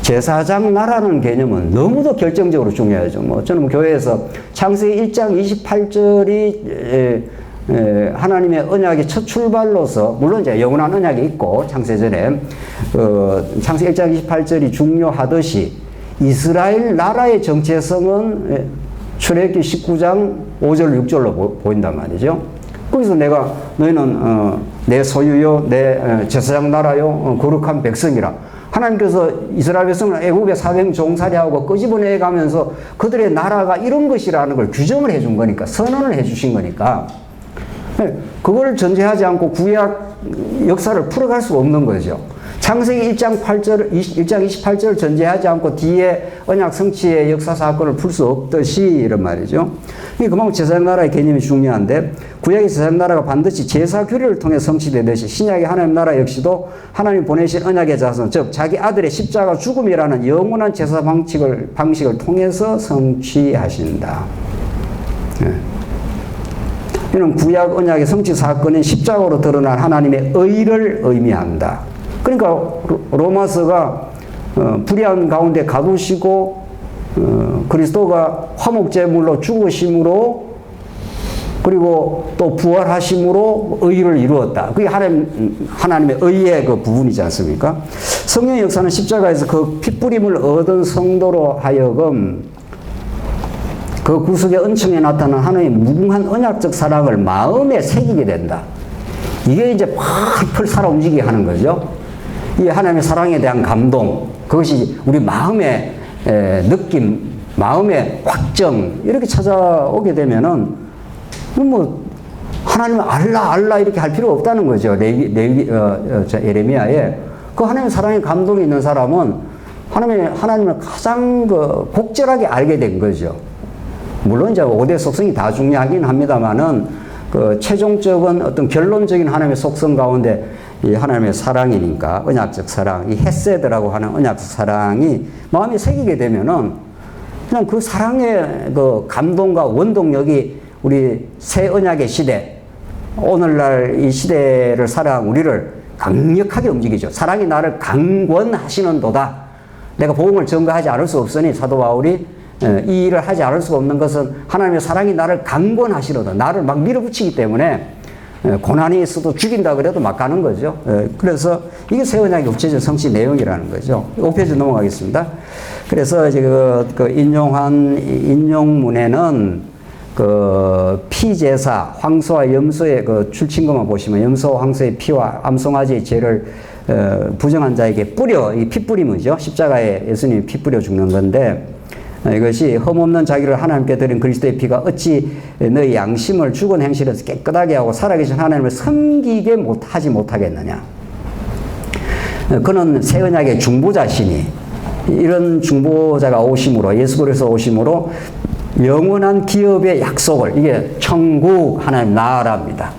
Speaker 1: 제사장 나라는 개념은 너무도 결정적으로 중요하죠. 뭐 저는 교회에서 창세기 1장 28절이 하나님의 언약의 첫 출발로서 물론 이제 영원한 언약이 있고 창세전에 창세기 1장 28절이 중요하듯이 이스라엘 나라의 정체성은 출애굽기 19장 5절 6절로 보인단 말이죠. 거기서 내가 너희는 내 소유요 내 제사장 나라요 거룩한 백성이라. 하나님께서 이스라엘 백성을 애국의 사병 종살이하고 끄집어내 가면서 그들의 나라가 이런 것이라는 걸 규정을 해준 거니까, 선언을 해주신 거니까 그걸 전제하지 않고 구약 역사를 풀어갈 수가 없는 거죠. 창세기 1장 28절을 전제하지 않고 뒤에 언약 성취의 역사 사건을 풀 수 없듯이 이런 말이죠. 그만큼 제사장나라의 개념이 중요한데 구약의 제사장나라가 반드시 제사 규례를 통해 성취되듯이 신약의 하나님 나라 역시도 하나님 보내신 언약의 자손, 즉 자기 아들의 십자가 죽음이라는 영원한 제사 방식을 통해서 성취하신다. 이는 구약 언약의 성취 사건인 십자가로 드러난 하나님의 의를 의미한다. 그러니까 로마서가 불의한 가운데 가두시고 그리스도가 화목제물로 죽으심으로 그리고 또 부활하심으로 의를 이루었다. 그게 하나님의 의의 그 부분이지 않습니까? 성령의 역사는 십자가에서 그 핏부림을 얻은 성도로 하여금 그 구속의 은총에 나타난 하나님의 무궁한 언약적 사랑을 마음에 새기게 된다. 이게 이제 펄펄 살아 움직이게 하는 거죠. 이 하나님의 사랑에 대한 감동, 그것이 우리 마음의 느낌, 마음의 확정, 이렇게 찾아오게 되면은, 뭐, 하나님을 알라 이렇게 할 필요가 없다는 거죠. 예레미야에. 그 하나님의 사랑의 감동이 있는 사람은 하나님을 가장 곡절하게 알게 된 거죠. 물론 이제 5대 속성이 다 중요하긴 합니다만은, 그 최종적인 어떤 결론적인 하나님의 속성 가운데 이 하나님의 사랑이니까, 언약적 사랑, 이 헤세드라고 하는 언약적 사랑이 마음에 새기게 되면은 그냥 그 사랑의 그 감동과 원동력이 우리 새 언약의 시대, 오늘날 이 시대를 살아간 우리를 강력하게 움직이죠. 사랑이 나를 강권하시는도다. 내가 복음을 전가하지 않을 수 없으니 사도 바울이 이 일을 하지 않을 수가 없는 것은 하나님의 사랑이 나를 강권하시로다. 나를 막 밀어붙이기 때문에 고난이 있어도 죽인다 그래도 막 가는 거죠. 그래서 이게 새 언약의 구체적 성취 내용이라는 거죠. 5페이지 넘어가겠습니다. 그래서 이제 그 인용한 인용문에는 그 피제사, 황소와 염소의 그 출친것만 보시면 염소와 황소의 피와 암송아지의 죄를 부정한 자에게 뿌려, 이 피 뿌림이죠. 십자가에 예수님이 피 뿌려 죽는 건데, 이것이 흠없는 자기를 하나님께 드린 그리스도의 피가 어찌 너희 양심을 죽은 행실에서 깨끗하게 하고 살아계신 하나님을 섬기게 하지 못하겠느냐. 그는 새 언약의 중보자시니 이런 중보자가 오심으로, 예수 그리스도 오심으로 영원한 기업의 약속을, 이게 천국 하나님 나라입니다.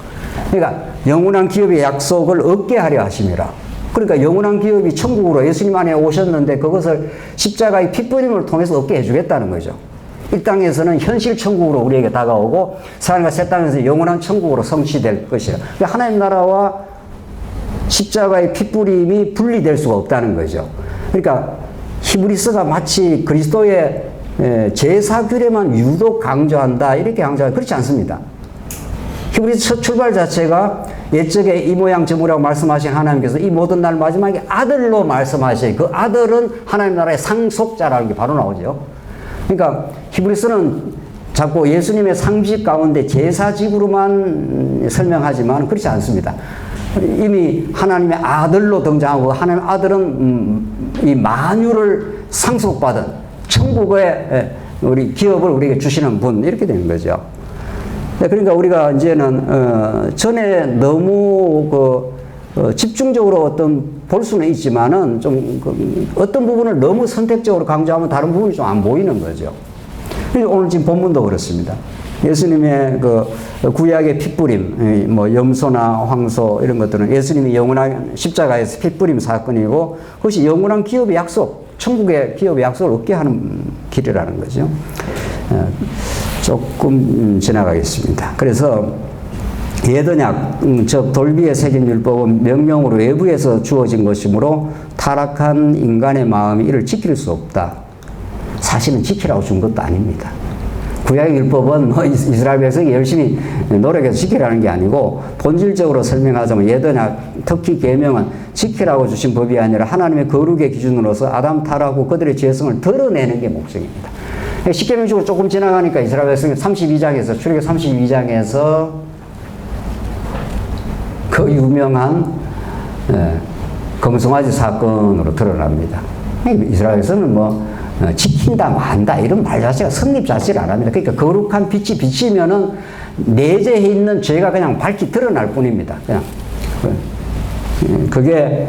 Speaker 1: 그러니까 영원한 기업의 약속을 얻게 하려 하심이라. 그러니까 영원한 기업이 천국으로 예수님 안에 오셨는데 그것을 십자가의 핏부림을 통해서 얻게 해주겠다는 거죠. 이 땅에서는 현실 천국으로 우리에게 다가오고 사람과 새 땅에서 영원한 천국으로 성취될 것이라. 그러니까 하나님 나라와 십자가의 핏부림이 분리될 수가 없다는 거죠. 그러니까 히브리서가 마치 그리스도의 제사 규례만 유독 강조한다 이렇게 강조하는, 그렇지 않습니다. 히브리서 첫 출발 자체가 옛적에 이 모양 저 모양 말씀하신 하나님께서 이 모든 날 마지막에 아들로 말씀하신 그 아들은 하나님 나라의 상속자라는 게 바로 나오죠. 그러니까 히브리서는 자꾸 예수님의 상식 가운데 제사직으로만 설명하지만 그렇지 않습니다. 이미 하나님의 아들로 등장하고 하나님의 아들은 이 만유를 상속받은 천국의 우리 기업을 우리에게 주시는 분, 이렇게 되는 거죠. 그러니까 우리가 이제는 전에 너무 집중적으로 어떤 볼 수는 있지만은 좀 어떤 부분을 너무 선택적으로 강조하면 다른 부분이 좀 안 보이는 거죠. 그래서 오늘 지금 본문도 그렇습니다. 예수님의 그 구약의 핏부림, 뭐 염소나 황소 이런 것들은 예수님이 영원한 십자가에서 핏부림 사건이고 그것이 영원한 기업의 약속, 천국의 기업의 약속을 얻게 하는 길이라는 거죠. 조금 지나가겠습니다. 그래서 옛언약, 즉 돌비에 새긴 율법은 명령으로 외부에서 주어진 것이므로 타락한 인간의 마음이 이를 지킬 수 없다. 사실은 지키라고 준 것도 아닙니다. 구약의 율법은 뭐 이스라엘 백성이 열심히 노력해서 지키라는 게 아니고 본질적으로 설명하자면 옛언약, 특히 계명은 지키라고 주신 법이 아니라 하나님의 거룩의 기준으로서 아담 타락하고 그들의 죄성을 드러내는 게 목적입니다. 십계명적으로 조금 지나가니까 이스라엘 백성이 32장에서 출애굽 32장에서 그 유명한 금송아지 사건으로 드러납니다. 이스라엘에서는 뭐 지킨다 만다 이런 말 자체가 성립 자체를 안 합니다. 그러니까 거룩한 빛이 비치면은 내재해 있는 죄가 그냥 밝히 드러날 뿐입니다. 그냥 그게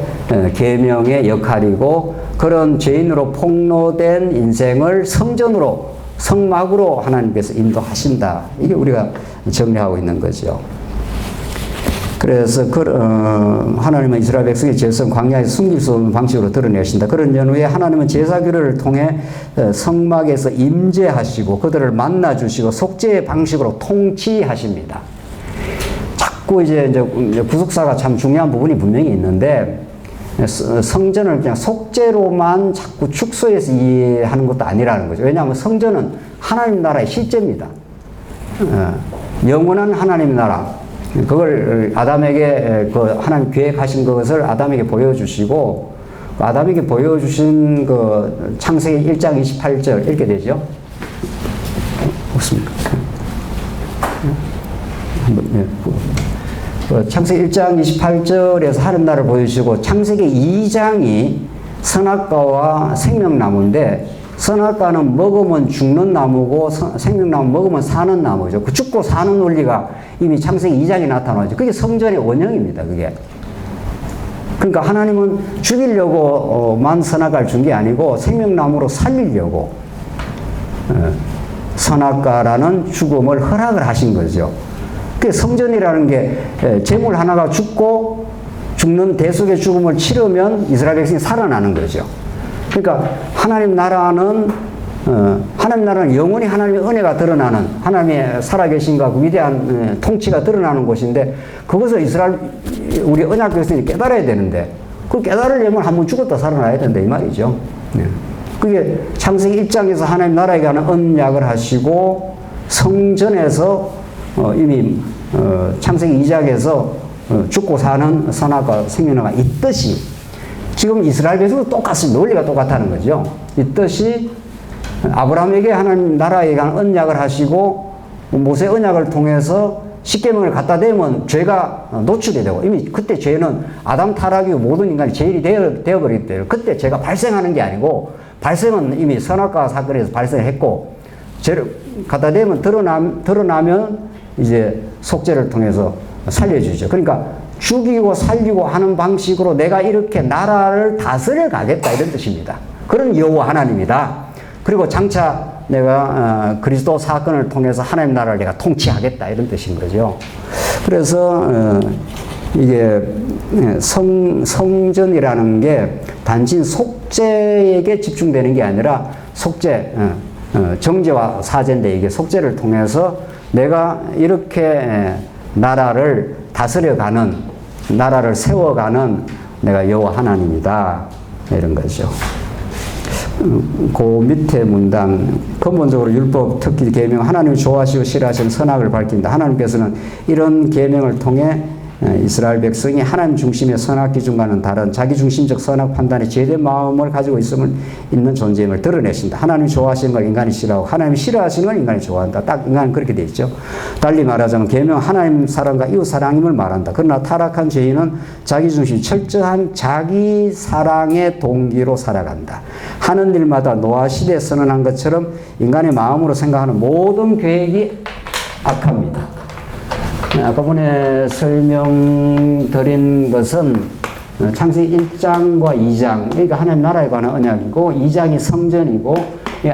Speaker 1: 계명의 역할이고, 그런 죄인으로 폭로된 인생을 성전으로, 성막으로 하나님께서 인도하신다. 이게 우리가 정리하고 있는 거죠. 그래서 하나님은 이스라엘 백성의 죄성 광야에서 숨길 수 없는 방식으로 드러내신다. 그런 연후에 하나님은 제사규를 통해 성막에서 임재하시고 그들을 만나주시고 속죄의 방식으로 통치하십니다. 자꾸 이제 구속사가 참 중요한 부분이 분명히 있는데, 성전을 그냥 속죄로만 자꾸 축소해서 이해하는 것도 아니라는 거죠. 왜냐하면 성전은 하나님 나라의 실제입니다. 영원한 하나님 나라. 그걸 아담에게 하나님 계획하신 것을 아담에게 보여주시고, 아담에게 보여주신 창세기 1장 28절 이렇게 되죠. 없습니까? 창세기 1장 28절에서 하나님 나라를 보여주시고, 창세기 2장이 선악과와 생명나무인데, 선악과는 먹으면 죽는 나무고 생명나무 먹으면 사는 나무죠. 그 죽고 사는 원리가 이미 창세기 2장에 나타나죠. 그게 성전의 원형입니다. 그게. 그러니까 하나님은 죽이려고만 선악과를 준 게 아니고 생명나무로 살리려고 선악과라는 죽음을 허락을 하신 거죠. 그 성전이라는 게 재물 하나가 죽고 죽는 대속의 죽음을 치르면 이스라엘 백성이 살아나는 거죠. 그러니까 하나님 나라는 영원히 하나님의 은혜가 드러나는, 하나님의 살아계신과 그 위대한 통치가 드러나는 곳인데, 그것을 우리 언약 백성이 깨달아야 되는데, 그걸 깨달으려면 한번 죽었다 살아나야 된다 이 말이죠. 그게 창세기 1장에서 하나님 나라에 관한 언약을 하시고, 성전에서 이미 창세기 2장에서 죽고 사는 선악과 생명나가 있듯이, 지금 이스라엘 백성도 똑같습니다. 논리가 똑같다는 거죠. 있듯이 아브라함에게 하나님 나라에 관한 언약을 하시고, 모세 언약을 통해서 십계명을 갖다 대면 죄가 노출이 되고, 이미 그때 죄는 아담 타락이고 모든 인간이 죄인이 되어버리기 때문에 그때 죄가 발생하는 게 아니고, 발생은 이미 선악과 사건에서 발생했고, 죄를 갖다 대면 드러나면 이제 속죄를 통해서 살려주죠. 그러니까 죽이고 살리고 하는 방식으로 내가 이렇게 나라를 다스려 가겠다 이런 뜻입니다. 그런 여호와 하나님이다. 그리고 장차 내가 그리스도 사건을 통해서 하나님 나라를 내가 통치하겠다 이런 뜻인 거죠. 그래서 이게 성전이라는 게 단지 속죄에게 집중되는 게 아니라 속죄, 정죄와 사죄인데, 이게 속죄를 통해서 내가 이렇게 나라를 다스려가는, 나라를 세워가는 내가 여호와 하나님이다 이런 거죠. 그 밑에 문단, 근본적으로 율법, 특히 계명, 하나님이 좋아하시고 싫어하시는 선악을 밝힌다. 하나님께서는 이런 계명을 통해 이스라엘 백성이 하나님 중심의 선악 기준과는 다른 자기중심적 선악 판단에 제된 마음을 가지고 있는 존재임을 드러내신다. 하나님이 좋아하시는 걸 인간이 싫어하고 하나님이 싫어하시는 걸 인간이 좋아한다. 딱 인간은 그렇게 돼 있죠. 달리 말하자면 계명 하나님 사랑과 이웃 사랑임을 말한다. 그러나 타락한 죄인은 자기중심 철저한 자기 사랑의 동기로 살아간다. 하는 일마다 노아 시대에 선언한 것처럼 인간의 마음으로 생각하는 모든 계획이 악합니다. 아까 전에 설명드린 것은 창세기 1장과 2장, 그러니까 하나님 나라에 관한 언약이고, 2장이 성전이고,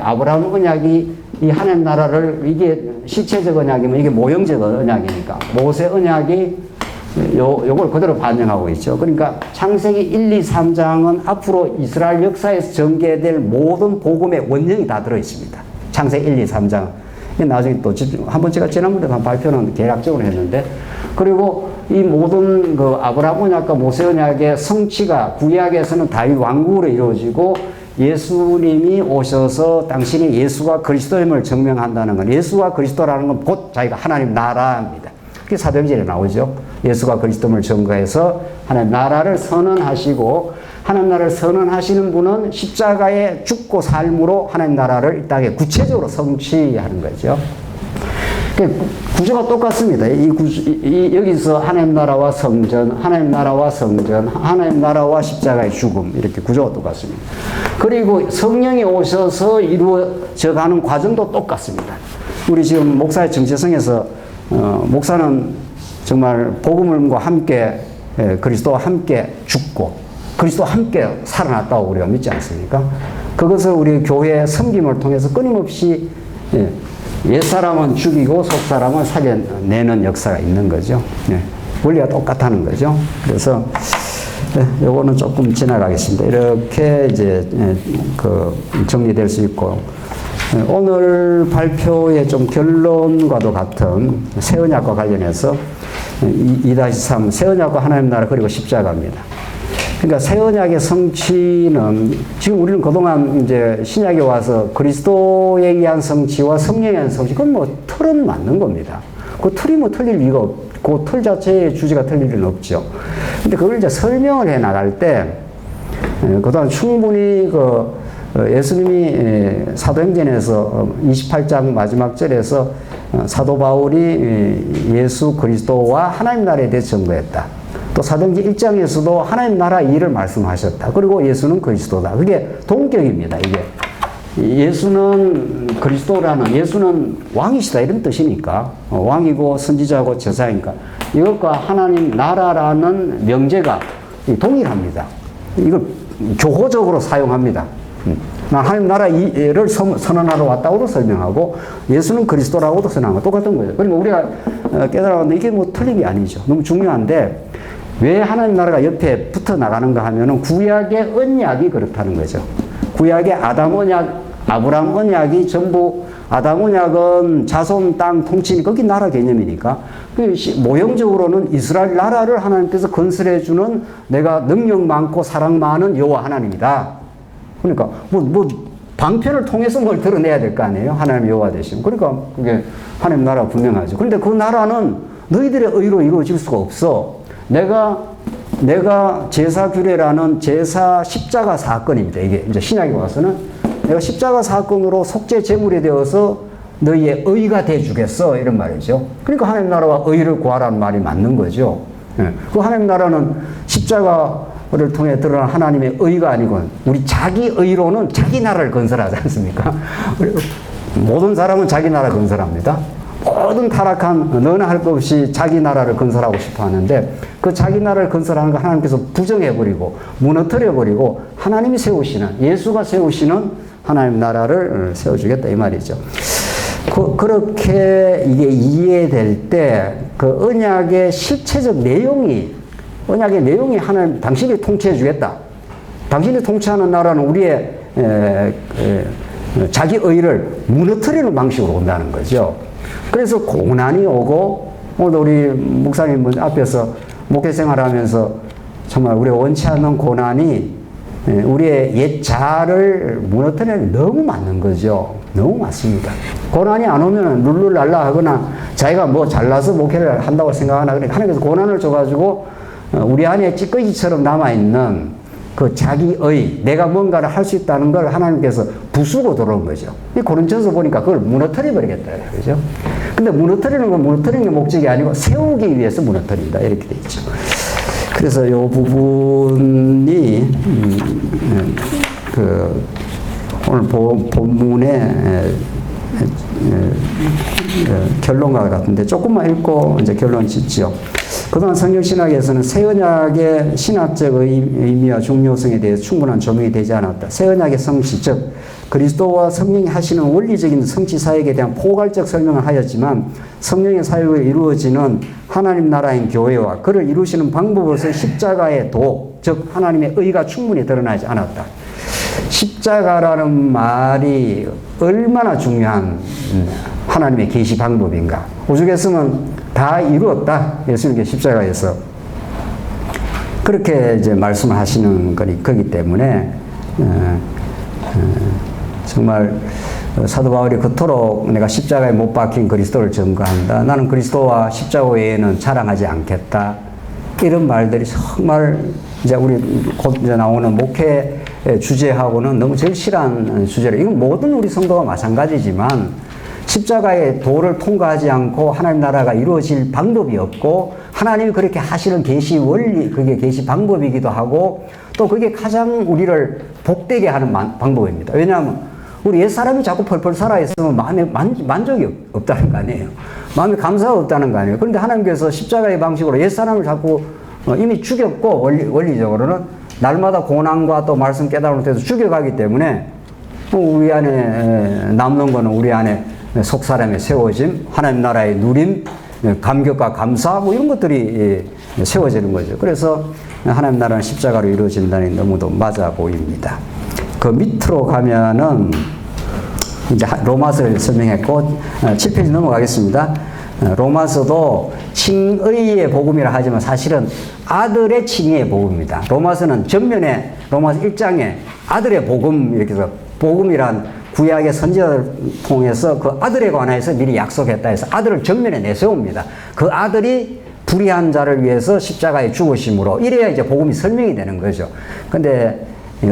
Speaker 1: 아브라함 언약이 이 하나님 나라를, 이게 실체적 언약이면 이게 모형적 언약이니까 모세 언약이 요걸 그대로 반영하고 있죠. 그러니까 창세기 1, 2, 3장은 앞으로 이스라엘 역사에서 전개될 모든 복음의 원령이 다 들어있습니다. 창세기 1, 2, 3장. 나중에 또 한번 제가 지난번에 한 발표는 개략적으로 했는데, 그리고 이 모든 아브라함 언약과 모세 언약의 성취가 구약에서는 다윗 왕국으로 이루어지고, 예수님이 오셔서 당신이 예수가 그리스도임을 증명한다는 건, 예수가 그리스도라는 건 곧 자기가 하나님 나라입니다. 그게 사도행전에 나오죠. 예수가 그리스도임을 증거해서 하나님 나라를 선언하시고, 하나님 나라를 선언하시는 분은 십자가에 죽고 삶으로 하나님 나라를 이 땅에 구체적으로 성취하는 거죠. 구조가 똑같습니다. 여기서 하나님 나라와 성전, 하나님 나라와 성전, 하나님 나라와 십자가의 죽음, 이렇게 구조가 똑같습니다. 그리고 성령이 오셔서 이루어져 가는 과정도 똑같습니다. 우리 지금 목사의 정체성에서 목사는 정말 복음과 함께 그리스도와 함께 죽고 그리스도와 함께 살아났다고 우리가 믿지 않습니까? 그것을 우리 교회의 섬김을 통해서 끊임없이 옛사람은 죽이고 속사람은 살려내는 역사가 있는 거죠. 원리가 똑같다는 거죠. 그래서 요거는 조금 지나가겠습니다. 이렇게 이제 정리될 수 있고, 오늘 발표의 좀 결론과도 같은 새 언약과 관련해서 2-3 새 언약과 하나님 나라 그리고 십자가입니다. 그러니까 새 언약의 성취는 지금 우리는 그동안 이제 신약에 와서 그리스도에 의한 성취와 성령에 의한 성취, 그건 뭐 틀은 맞는 겁니다. 그 틀이 뭐 틀릴 리가 없고 틀 자체의 주제가 틀릴 리는 없죠. 근데 그걸 이제 설명을 해 나갈 때 그동안 충분히 예수님이 사도행전에서 28장 마지막 절에서 사도 바울이 예수 그리스도와 하나님 나라에 대해 증거했다. 또 사도행전 1장에서도 하나님 나라 일을 말씀하셨다. 그리고 예수는 그리스도다. 그게 동격입니다. 이게 예수는 그리스도라는, 예수는 왕이시다 이런 뜻이니까, 왕이고 선지자고 제사니까 이것과 하나님 나라라는 명제가 동일합니다. 이걸 교호적으로 사용합니다. 난 하나님 나라를 선언하러 왔다고도 설명하고 예수는 그리스도라고도 선언하고 똑같은 거예요. 그러니까 우리가 깨달았는데 이게 뭐 틀린 게 아니죠. 너무 중요한데 왜 하나님 나라가 옆에 붙어 나가는가 하면은 구약의 언약이 그렇다는 거죠. 구약의 아담 언약, 아브라함 언약이 전부, 아담 언약은 자손 땅 통치니 거기 나라 개념이니까 모형적으로는 이스라엘 나라를 하나님께서 건설해 주는 내가 능력 많고 사랑 많은 여호와 하나님이다. 그러니까 뭐 방편을 통해서 뭘 드러내야 될 거 아니에요. 하나님 여호와 되시면. 그러니까 그게 하나님 나라 분명하죠. 그런데 그 나라는 너희들의 의로 이루어질 수가 없어. 내가 제사 규례라는 제사 십자가 사건입니다. 이게 이제 신약에 와서는 내가 십자가 사건으로 속죄 제물이 되어서 너희의 의가 돼 주겠어 이런 말이죠. 그러니까 하나님 나라와 의를 구하라는 말이 맞는 거죠. 그 하나님 나라는 십자가를 통해 드러난 하나님의 의가 아니고 우리 자기 의로는 자기 나라를 건설하지 않습니까? 모든 사람은 자기 나라 건설합니다. 모든 타락한 너나 할 것 없이 자기 나라를 건설하고 싶어 하는데 그 자기 나라를 건설하는 거 하나님께서 부정해버리고 무너뜨려버리고 하나님이 세우시는, 예수가 세우시는 하나님 나라를 세워주겠다 이 말이죠. 그렇게 이게 이해될 때 그 언약의 실체적 내용이, 언약의 내용이 하나님, 당신이 통치해 주겠다. 당신이 통치하는 나라는 우리의 자기 의를 무너뜨리는 방식으로 온다는 거죠. 그래서 고난이 오고, 오늘 우리 목사님 앞에서 목회 생활하면서 정말 우리가 원치 않는 고난이 우리의 옛 자아를 무너뜨리는 너무 많은 거죠. 너무 많습니다. 고난이 안 오면 룰루랄라 하거나 자기가 뭐 잘나서 목회를 한다고 생각하나, 그러니까 하나님께서 고난을 줘가지고 우리 안에 찌꺼기처럼 남아있는 그 자기의, 내가 뭔가를 할 수 있다는 걸 하나님께서 부수고 들어온 거죠. 이 고린전서 보니까 그걸 무너뜨려 버리겠다. 그죠? 근데 무너뜨리는 건 무너뜨리는 게 목적이 아니고 세우기 위해서 무너뜨린다. 이렇게 돼 있죠. 그래서 이 부분이, 오늘 본문의 결론과 같은데 조금만 읽고 이제 결론 짓죠. 그동안 성경신학에서는 새 언약의 신학적 의미와 중요성에 대해서 충분한 조명이 되지 않았다. 새 언약의 성취, 즉 그리스도와 성령이 하시는 원리적인 성취 사역에 대한 포괄적 설명을 하였지만 성령의 사역을 이루어지는 하나님 나라인 교회와 그를 이루시는 방법으로서 십자가의 도, 즉 하나님의 의가 충분히 드러나지 않았다. 십자가라는 말이 얼마나 중요한 하나님의 계시 방법인가. 오죽했으면 다 이루었다. 예수님께 십자가에서. 그렇게 이제 말씀을 하시는 거기 때문에, 정말 사도 바울이 그토록 내가 십자가에 못 박힌 그리스도를 증거한다. 나는 그리스도와 십자가 외에는 자랑하지 않겠다. 이런 말들이 정말 이제 우리 곧 이제 나오는 목회 주제하고는 너무 절실한 주제로, 이건 모든 우리 성도가 마찬가지지만 십자가의 도를 통과하지 않고 하나님 나라가 이루어질 방법이 없고 하나님이 그렇게 하시는 계시 원리, 그게 계시 방법이기도 하고 또 그게 가장 우리를 복되게 하는 방법입니다. 왜냐하면 우리 옛사람이 자꾸 펄펄 살아있으면 마음에 만족이 없다는 거 아니에요. 마음에 감사가 없다는 거 아니에요. 그런데 하나님께서 십자가의 방식으로 옛사람을 자꾸 이미 죽였고 원리적으로는 날마다 고난과 또 말씀 깨달음을 통해서 죽여가기 때문에 우리 안에 남는 거는 우리 안에 속사람의 세워짐, 하나님 나라의 누림, 감격과 감사 뭐 이런 것들이 세워지는 거죠. 그래서 하나님 나라는 십자가로 이루어진다니 너무도 맞아 보입니다. 그 밑으로 가면은 이제 로마서를 설명했고 7페이지 넘어가겠습니다. 로마서도 칭의의 복음이라 하지만 사실은 아들의 칭의의 복음입니다. 로마서는 전면에 로마서 1장에 아들의 복음 이렇게 해서 복음이란 구약의 선지자를 통해서 그 아들에 관해서 미리 약속했다 해서 아들을 전면에 내세웁니다. 그 아들이 불의한 자를 위해서 십자가에 죽으심으로 이래야 이제 복음이 설명이 되는 거죠. 근데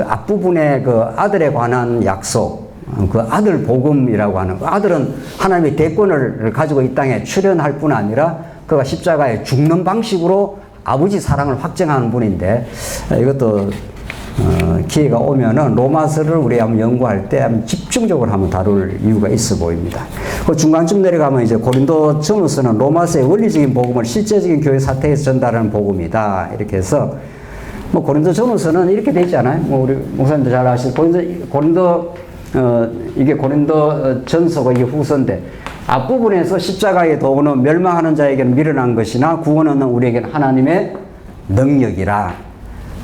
Speaker 1: 앞부분에 그 아들에 관한 약속, 그 아들 복음이라고 하는 그 아들은 하나님의 대권을 가지고 이 땅에 출현할 뿐 아니라 그가 십자가에 죽는 방식으로 아버지 사랑을 확증하는 분인데 이것도 기회가 오면은 로마서를 우리 한번 연구할 때 한번 집중적으로 한번 다룰 이유가 있어 보입니다. 그 중간쯤 내려가면 이제 고린도 전후서는 로마서의 원리적인 복음을 실제적인 교회 사태에서 전달하는 복음이다. 이렇게 해서 뭐 고린도 전후서는 이렇게 되지 않아요? 뭐 우리 목사님도 잘 아시죠? 이게 고린도 전서가 이게 후서인데 앞부분에서 십자가의 도구는 멸망하는 자에게는 미련한 것이나 구원은 우리에게는 하나님의 능력이라.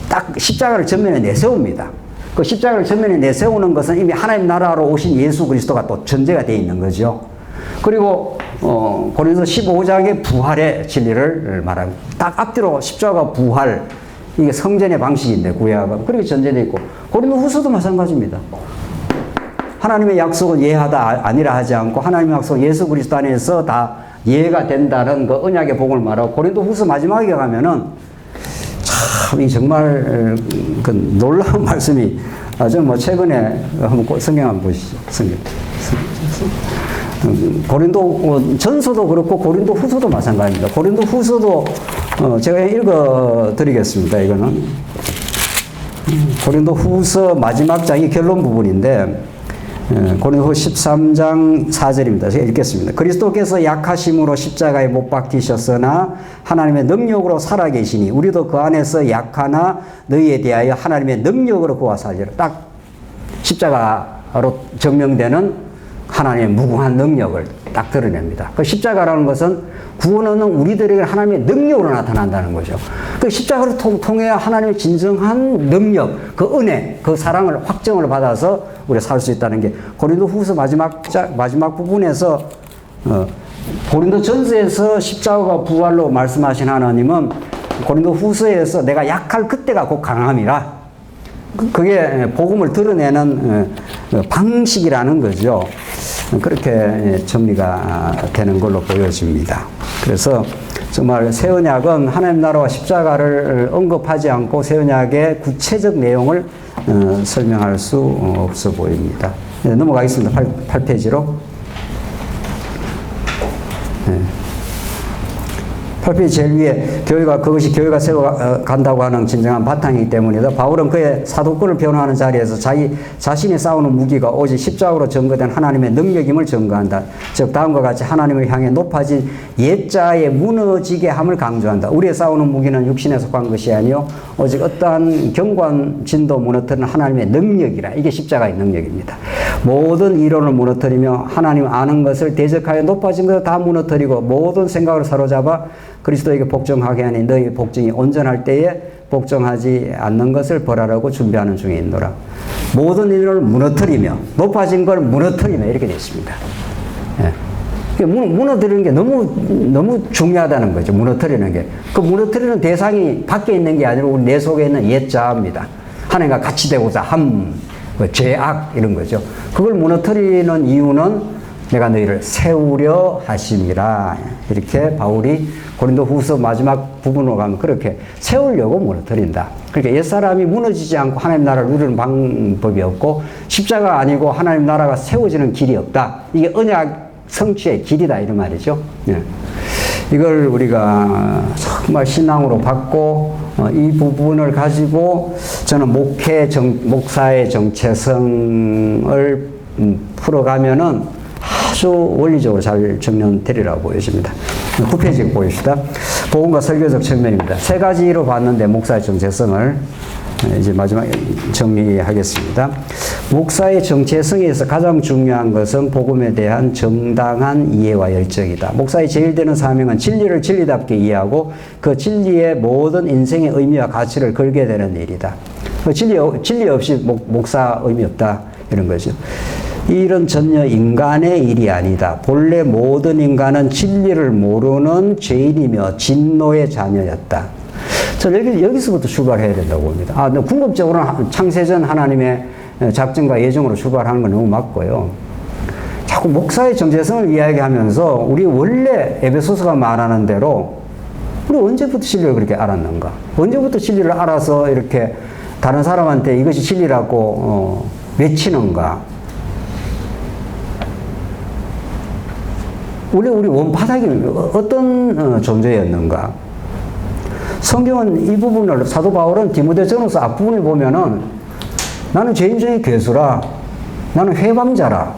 Speaker 1: 딱 십자가를 전면에 내세웁니다. 그 십자가를 전면에 내세우는 것은 이미 하나님 나라로 오신 예수 그리스도가 또 전제가 되어 있는 거죠. 그리고 고린도 15장의 부활의 진리를 말합니다. 딱 앞뒤로 십자가 부활 이게 성전의 방식인데 구약은 그렇게 전제되어 있고 고린도 후서도 마찬가지입니다. 하나님의 약속은 예하다 아니라 하지 않고 하나님의 약속 예수 그리스도 안에서 다 예가 된다는 그 언약의 복음을 말하고 고린도 후서 마지막에 가면은 참, 이 정말 그 놀라운 말씀이 아주 뭐 최근에 한번 성경 한번 보시죠. 성경. 고린도 전서도 그렇고 고린도 후서도 마찬가지입니다. 고린도 후서도 제가 읽어 드리겠습니다. 이거는 고린도 후서 마지막 장이 결론 부분인데 고린도 13장 4절입니다. 제가 읽겠습니다. 그리스도께서 약하심으로 십자가에 못 박히셨으나 하나님의 능력으로 살아계시니 우리도 그 안에서 약하나 너희에 대하여 하나님의 능력으로 그와 살리라. 딱 십자가로 증명되는 하나님의 무궁한 능력을 딱 드러냅니다. 그 십자가라는 것은 구원은 우리들에게 하나님의 능력으로 나타난다는 거죠. 그 십자가를 통해 하나님의 진정한 능력, 그 은혜, 그 사랑을 확정을 받아서 우리가 살 수 있다는 게 고린도 후서 마지막 부분에서 고린도 전서에서 십자가가 부활로 말씀하신 하나님은 고린도 후서에서 내가 약할 그때가 곧 강함이라 그게 복음을 드러내는 방식이라는 거죠. 그렇게 정리가 되는 걸로 보여집니다. 그래서 정말 새 언약은 하나님 나라와 십자가를 언급하지 않고 새 언약의 구체적 내용을 설명할 수 없어 보입니다. 네, 넘어가겠습니다. 8페이지로. 네. 8페이지 제일 위에 그것이 교회가 세워간다고 하는 진정한 바탕이기 때문이다. 바울은 그의 사도권을 변호하는 자리에서 자신이 싸우는 무기가 오직 십자가로 증거된 하나님의 능력임을 증거한다. 즉 다음과 같이 하나님을 향해 높아진 옛자의 무너지게 함을 강조한다. 우리의 싸우는 무기는 육신에 속한 것이 아니요 오직 어떠한 견고한 진도 무너뜨리는 하나님의 능력이라. 이게 십자가의 능력입니다. 모든 이론을 무너뜨리며 하나님 아는 것을 대적하여 높아진 것을 다 무너뜨리고 모든 생각을 사로잡아 그리스도에게 복종하게 하니 너희 복종이 온전할 때에 복종하지 않는 것을 벌하라고 준비하는 중에 있노라. 모든 이론을 무너뜨리며 높아진 걸 무너뜨리며 이렇게 되어 있습니다. 예. 무너뜨리는 게 너무 중요하다는 거죠. 무너뜨리는 게. 그 무너뜨리는 대상이 밖에 있는 게 아니라 우리 내 속에 있는 옛자입니다. 하나님과 같이 되고자 함, 죄악 이런 거죠. 그걸 무너뜨리는 이유는 내가 너희를 세우려 하심이라. 이렇게 바울이 고린도 후서 마지막 부분으로 가면 그렇게 세우려고 무너뜨린다. 그러니까 옛사람이 무너지지 않고 하나님 나라를 누리는 방법이 없고 십자가 아니고 하나님 나라가 세워지는 길이 없다. 이게 언약 성취의 길이다 이런 말이죠. 네. 이걸 우리가 정말 신앙으로 받고 이 부분을 가지고 저는 목사의 정체성을 풀어가면은 아주 원리적으로 잘 정리되리라고 보여집니다. 9페이지 보입시다. 복음과 설교적 측면입니다. 세 가지로 봤는데 목사의 정체성을 이제 마지막에 정리하겠습니다. 목사의 정체성에서 가장 중요한 것은 복음에 대한 정당한 이해와 열정이다. 목사의 제일 되는 사명은 진리를 진리답게 이해하고 그 진리에 모든 인생의 의미와 가치를 걸게 되는 일이다. 진리 없이 목사 의미 없다. 이런 거죠. 일은 전혀 인간의 일이 아니다. 본래 모든 인간은 진리를 모르는 죄인이며 진노의 자녀였다. 저는 여기서부터 출발해야 된다고 봅니다. 궁극적으로는 창세전 하나님의 작정과 예정으로 출발하는 건 너무 맞고요. 자꾸 목사의 정체성을 이야기하면서 우리 원래 에베소서가 말하는 대로 우리 언제부터 진리를 그렇게 알았는가? 언제부터 진리를 알아서 이렇게 다른 사람한테 이것이 진리라고 외치는가? 우리 원바닥이 어떤 존재였는가? 성경은 이 부분을 사도 바울은 디모데전서 앞부분을 보면은 나는 죄인 중에 괴수라, 나는 회방자라.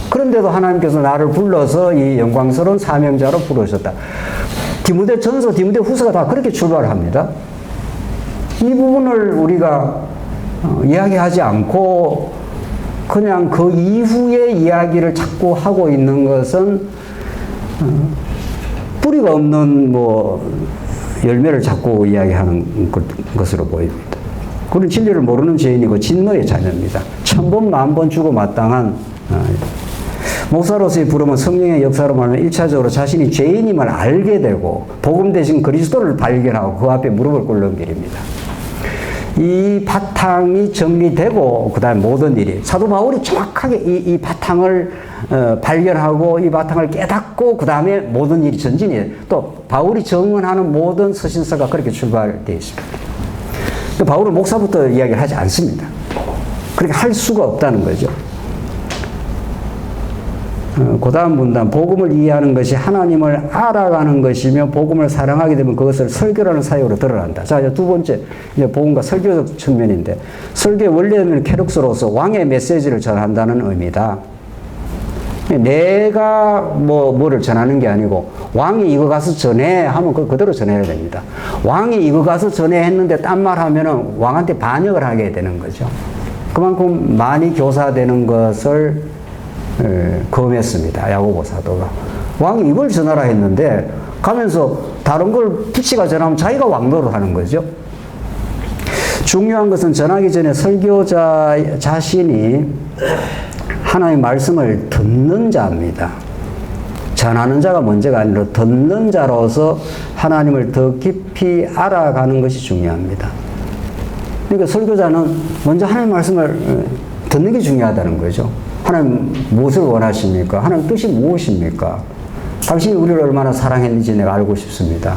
Speaker 1: 그런데도 하나님께서 나를 불러서 이 영광스러운 사명자로 부르셨다. 디모데전서, 디모데후서가 다 그렇게 출발합니다. 이 부분을 우리가 이야기하지 않고 그냥 그 이후의 이야기를 자꾸 하고 있는 것은 뿌리가 없는 열매를 자꾸 이야기하는 것으로 보입니다. 그는 진리를 모르는 죄인이고 진노의 자녀입니다. 1000번, 10,000번 주고 마땅한 목사로서의 부름은 성령의 역사로 말하면 1차적으로 자신이 죄인임을 알게 되고 복음 대신 그리스도를 발견하고 그 앞에 무릎을 꿇는 길입니다. 이 바탕이 정리되고 그 다음에 모든 일이 사도 바울이 정확하게 이 바탕을 발견하고 이 바탕을 깨닫고 그 다음에 모든 일이 전진이 또 바울이 정언하는 모든 서신서가 그렇게 출발되어 있습니다. 바울은 목사부터 이야기를 하지 않습니다. 그렇게 할 수가 없다는 거죠. 그 다음 문단, 복음을 이해하는 것이 하나님을 알아가는 것이며 복음을 사랑하게 되면 그것을 설교라는 사역으로 드러난다. 자, 이제 두 번째, 이제 복음과 설교적 측면인데, 설교의 원래는 캐룩스로서 왕의 메시지를 전한다는 의미다. 내가 뭐를 전하는 게 아니고, 왕이 이거 가서 전해 하면 그대로 전해야 됩니다. 왕이 이거 가서 전해 했는데 딴 말 하면은 왕한테 반역을 하게 되는 거죠. 그만큼 많이 교사되는 것을 검했습니다. 야고보 사도가. 왕이 이걸 전하라 했는데 가면서 다른 걸 피치가 전하면 자기가 왕노를 하는 거죠. 중요한 것은 전하기 전에 설교자 자신이 하나님의 말씀을 듣는 자입니다. 전하는 자가 문제가 아니라 듣는 자로서 하나님을 더 깊이 알아가는 것이 중요합니다. 그러니까 설교자는 먼저 하나님의 말씀을 듣는 게 중요하다는 거죠. 하나님 무엇을 원하십니까? 하나님 뜻이 무엇입니까? 당신이 우리를 얼마나 사랑했는지 내가 알고 싶습니다.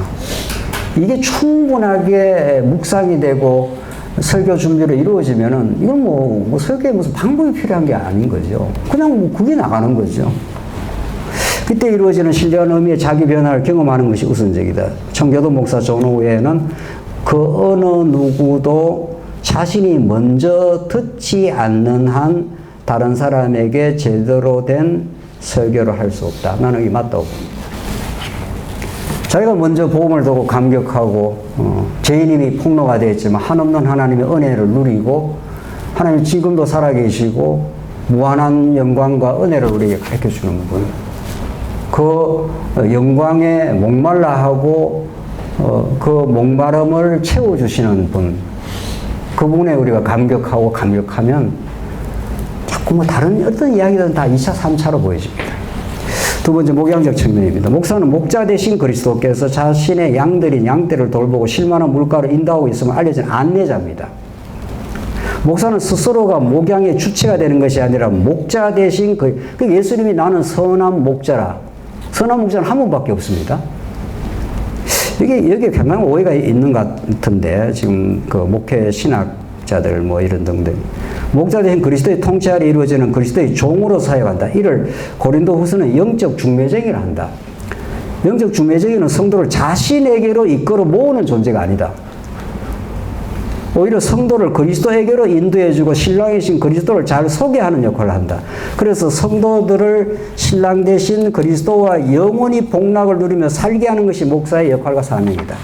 Speaker 1: 이게 충분하게 묵상이 되고 설교 준비로 이루어지면은 이건 설교에 무슨 방법이 필요한 게 아닌 거죠. 그냥 그게 나가는 거죠. 그때 이루어지는 신령한 의미의 자기 변화를 경험하는 것이 우선적이다. 청교도 목사 전후에는 그 어느 누구도 자신이 먼저 듣지 않는 한 다른 사람에게 제대로 된 설교를 할 수 없다. 나는 이게 맞다고 봅니다. 자기가 먼저 복음을 듣고 감격하고 죄인임이 폭로가 되었지만 한없는 하나님의 은혜를 누리고 하나님 지금도 살아계시고 무한한 영광과 은혜를 우리에게 가르쳐주는 분, 그 영광에 목말라 하고 그 목마름을 채워주시는 분, 그분에 우리가 감격하고 감격하면 자꾸 다른 어떤 이야기든 다 2차, 3차로 보여집니다. 두 번째, 목양적 측면입니다. 목사는 목자 대신 그리스도께서 자신의 양들인 양떼를 돌보고 쉴만한 물가를 인도하고 있음을 알려진 안내자입니다. 목사는 스스로가 목양의 주체가 되는 것이 아니라 목자 대신 예수님이 나는 선한 목자라. 선한 목자는 한 분밖에 없습니다. 여기에 굉장히 오해가 있는 것 같은데, 지금 그 목회 신학자들 이런 등등. 목자 대신 그리스도의 통치 아래 이루어지는 그리스도의 종으로 사역한다. 이를 고린도후서는 영적 중매쟁이라 한다. 영적 중매쟁이는 성도를 자신에게로 이끌어 모으는 존재가 아니다. 오히려 성도를 그리스도에게로 인도해주고 신랑이신 그리스도를 잘 소개하는 역할을 한다. 그래서 성도들을 신랑 대신 그리스도와 영원히 복락을 누리며 살게 하는 것이 목사의 역할과 사명이다.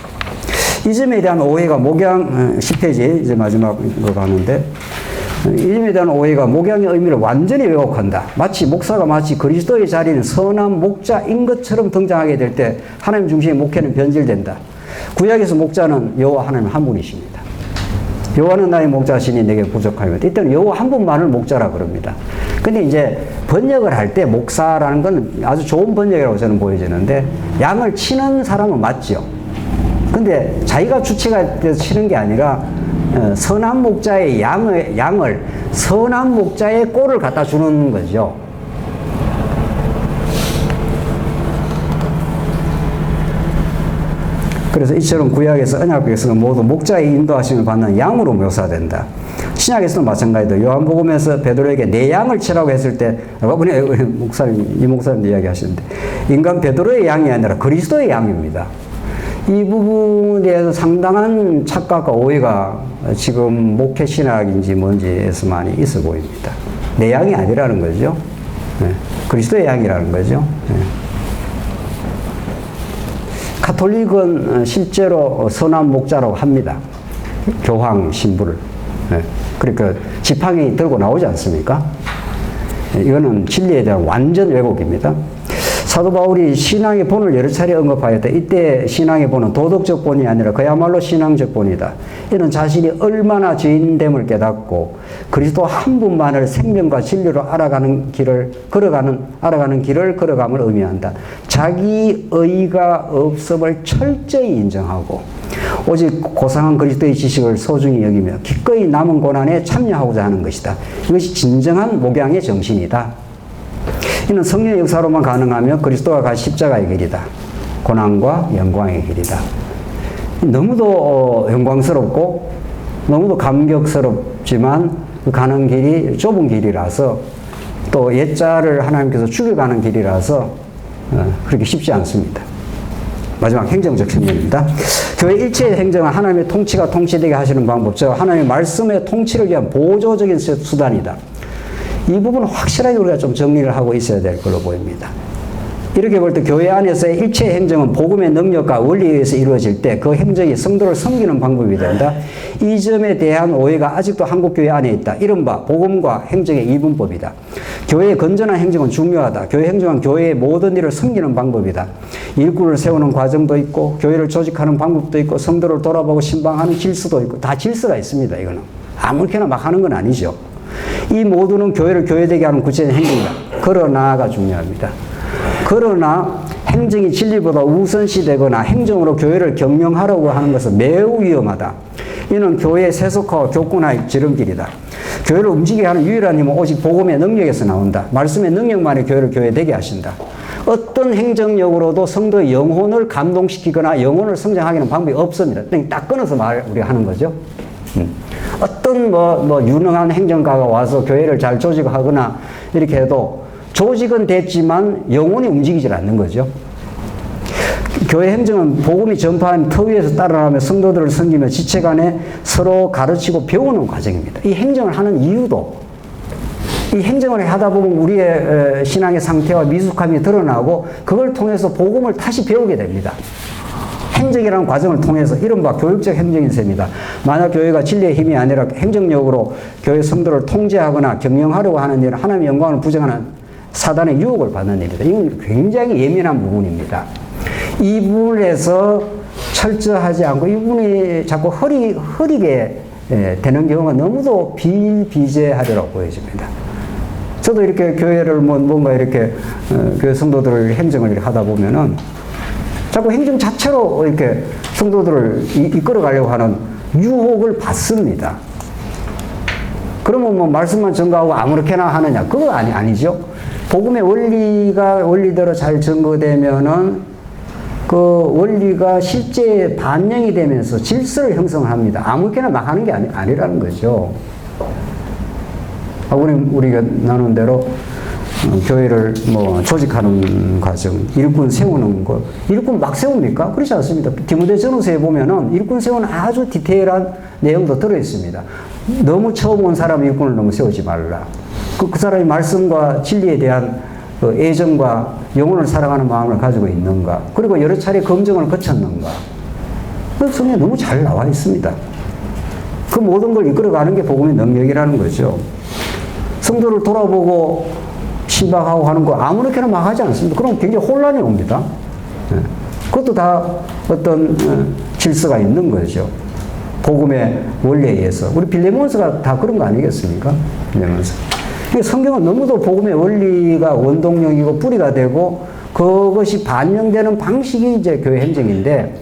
Speaker 1: 이 점에 대한 오해가 목양 10페이지 이제 마지막으로 가는데, 이 점에 대한 오해가 목양의 의미를 완전히 왜곡한다. 마치 목사가 마치 그리스도의 자리는 선한 목자인 것처럼 등장하게 될 때 하나님 중심의 목회는 변질된다. 구약에서 목자는 여호와 하나님 한 분이십니다. 여호와는 나의 목자시니 내게 부족하며, 이때는 여호와 한 분만을 목자라 그럽니다. 근데 이제 번역을 할 때 목사라는 건 아주 좋은 번역이라고 저는 보여지는데, 양을 치는 사람은 맞죠. 근데 자기가 주체가 돼서 치는 게 아니라 선한 목자의 양을 선한 목자의 꼴을 갖다 주는 거죠. 그래서 이처럼 구약에서 언약에서는 모두 목자의 인도하심을 받는 양으로 묘사된다. 신약에서도 마찬가지다. 요한복음에서 베드로에게 내 양을 치라고 했을 때, 목사님, 이 목사님 이야기 하시는데, 인간 베드로의 양이 아니라 그리스도의 양입니다. 이 부분에 대해서 상당한 착각과 오해가 지금 목회 신학인지 뭔지에서 많이 있어 보입니다. 내 양이 아니라는 거죠. 네. 그리스도의 양이라는 거죠. 네. 가톨릭은 실제로 선한 목자라고 합니다. 교황 신부를. 네. 그러니까 지팡이 들고 나오지 않습니까? 이거는 진리에 대한 완전 왜곡입니다. 사도 바울이 신앙의 본을 여러 차례 언급하였다. 이때 신앙의 본은 도덕적 본이 아니라 그야말로 신앙적 본이다. 이는 자신이 얼마나 죄인됨을 깨닫고 그리스도 한 분만을 생명과 진리로 알아가는 길을 걸어감을 의미한다. 자기 의가 없음을 철저히 인정하고 오직 고상한 그리스도의 지식을 소중히 여기며 기꺼이 남은 고난에 참여하고자 하는 것이다. 이것이 진정한 목양의 정신이다. 이는 성령의 역사로만 가능하며 그리스도가 가 십자가의 길이다. 고난과 영광의 길이다. 너무도 영광스럽고 너무도 감격스럽지만 가는 길이 좁은 길이라서, 또 옛자를 하나님께서 죽여가는 길이라서 그렇게 쉽지 않습니다. 마지막 행정적 측면입니다. 교회 일체의 행정은 하나님의 통치가 통치되게 하시는 방법, 즉 하나님의 말씀의 통치를 위한 보조적인 수단이다. 이 부분은 확실하게 우리가 좀 정리를 하고 있어야 될 걸로 보입니다. 이렇게 볼 때 교회 안에서의 일체의 행정은 복음의 능력과 원리에 의해서 이루어질 때 그 행정이 성도를 섬기는 방법이 된다. 이 점에 대한 오해가 아직도 한국교회 안에 있다. 이른바 복음과 행정의 이분법이다. 교회의 건전한 행정은 중요하다. 교회 행정은 교회의 모든 일을 섬기는 방법이다. 일꾼을 세우는 과정도 있고 교회를 조직하는 방법도 있고 성도를 돌아보고 신방하는 질서도 있고 다 질서가 있습니다. 이거는 아무렇게나 막 하는 건 아니죠. 이 모두는 교회를 교회되게 하는 구체적인 행동이다. 그러나가 중요합니다. 그러나 행정이 진리보다 우선시되거나 행정으로 교회를 경영하려고 하는 것은 매우 위험하다. 이는 교회의 세속화와 교권화의 지름길이다. 교회를 움직이게 하는 유일한 힘은 오직 복음의 능력에서 나온다. 말씀의 능력만이 교회를 교회되게 하신다. 어떤 행정력으로도 성도의 영혼을 감동시키거나 영혼을 성장하기는 방법이 없습니다. 딱 끊어서 우리가 하는 거죠. 어떤 유능한 행정가가 와서 교회를 잘 조직하거나 이렇게 해도 조직은 됐지만 영혼이 움직이질 않는 거죠. 교회 행정은 복음이 전파한 터 위에서 따라가며 성도들을 섬기며 지체 간에 서로 가르치고 배우는 과정입니다. 이 행정을 하는 이유도, 이 행정을 하다 보면 우리의 신앙의 상태와 미숙함이 드러나고 그걸 통해서 복음을 다시 배우게 됩니다. 행정이라는 과정을 통해서 이른바 교육적 행정인 셈이다. 만약 교회가 진리의 힘이 아니라 행정력으로 교회 성도를 통제하거나 경영하려고 하는 일은 하나님의 영광을 부정하는 사단의 유혹을 받는 일이다. 이건 굉장히 예민한 부분입니다. 이 부분에서 철저하지 않고 이 부분이 자꾸 흐리게 되는 경우가 너무도 비일비재하리라고 보여집니다. 저도 이렇게 교회를 뭔가 이렇게 교회 성도들을 행정을 하다 보면은 자꾸 행정 자체로 이렇게 성도들을 이끌어 가려고 하는 유혹을 받습니다. 그러면 말씀만 전가하고 아무렇게나 하느냐? 그거 아니죠. 복음의 원리대로 잘 증거되면은 그 원리가 실제 반영이 되면서 질서를 형성합니다. 아무렇게나 막 하는 게 아니라는 거죠. 우리가 나눈 대로 교회를 뭐 조직하는 과정, 일꾼 세우는 것, 일꾼 막 세웁니까? 그렇지 않습니다. 디모데전서에 보면은 일꾼 세우는 아주 디테일한 내용도 들어 있습니다. 너무 처음 온 사람 일꾼을 너무 세우지 말라. 그 사람이 말씀과 진리에 대한 그 애정과 영혼을 사랑하는 마음을 가지고 있는가? 그리고 여러 차례 검증을 거쳤는가? 그 성경에 너무 잘 나와 있습니다. 그 모든 걸 이끌어가는 게 복음의 능력이라는 거죠. 성도를 돌아보고 신박하고 하는 거 아무렇게나 막 하지 않습니다. 그럼 굉장히 혼란이 옵니다. 그것도 다 어떤 질서가 있는 거죠. 복음의 원리에 의해서. 우리 빌레몬스가 다 그런 거 아니겠습니까? 빌레몬스. 성경은 너무도 복음의 원리가 원동력이고 뿌리가 되고 그것이 반영되는 방식이 이제 교회 행정인데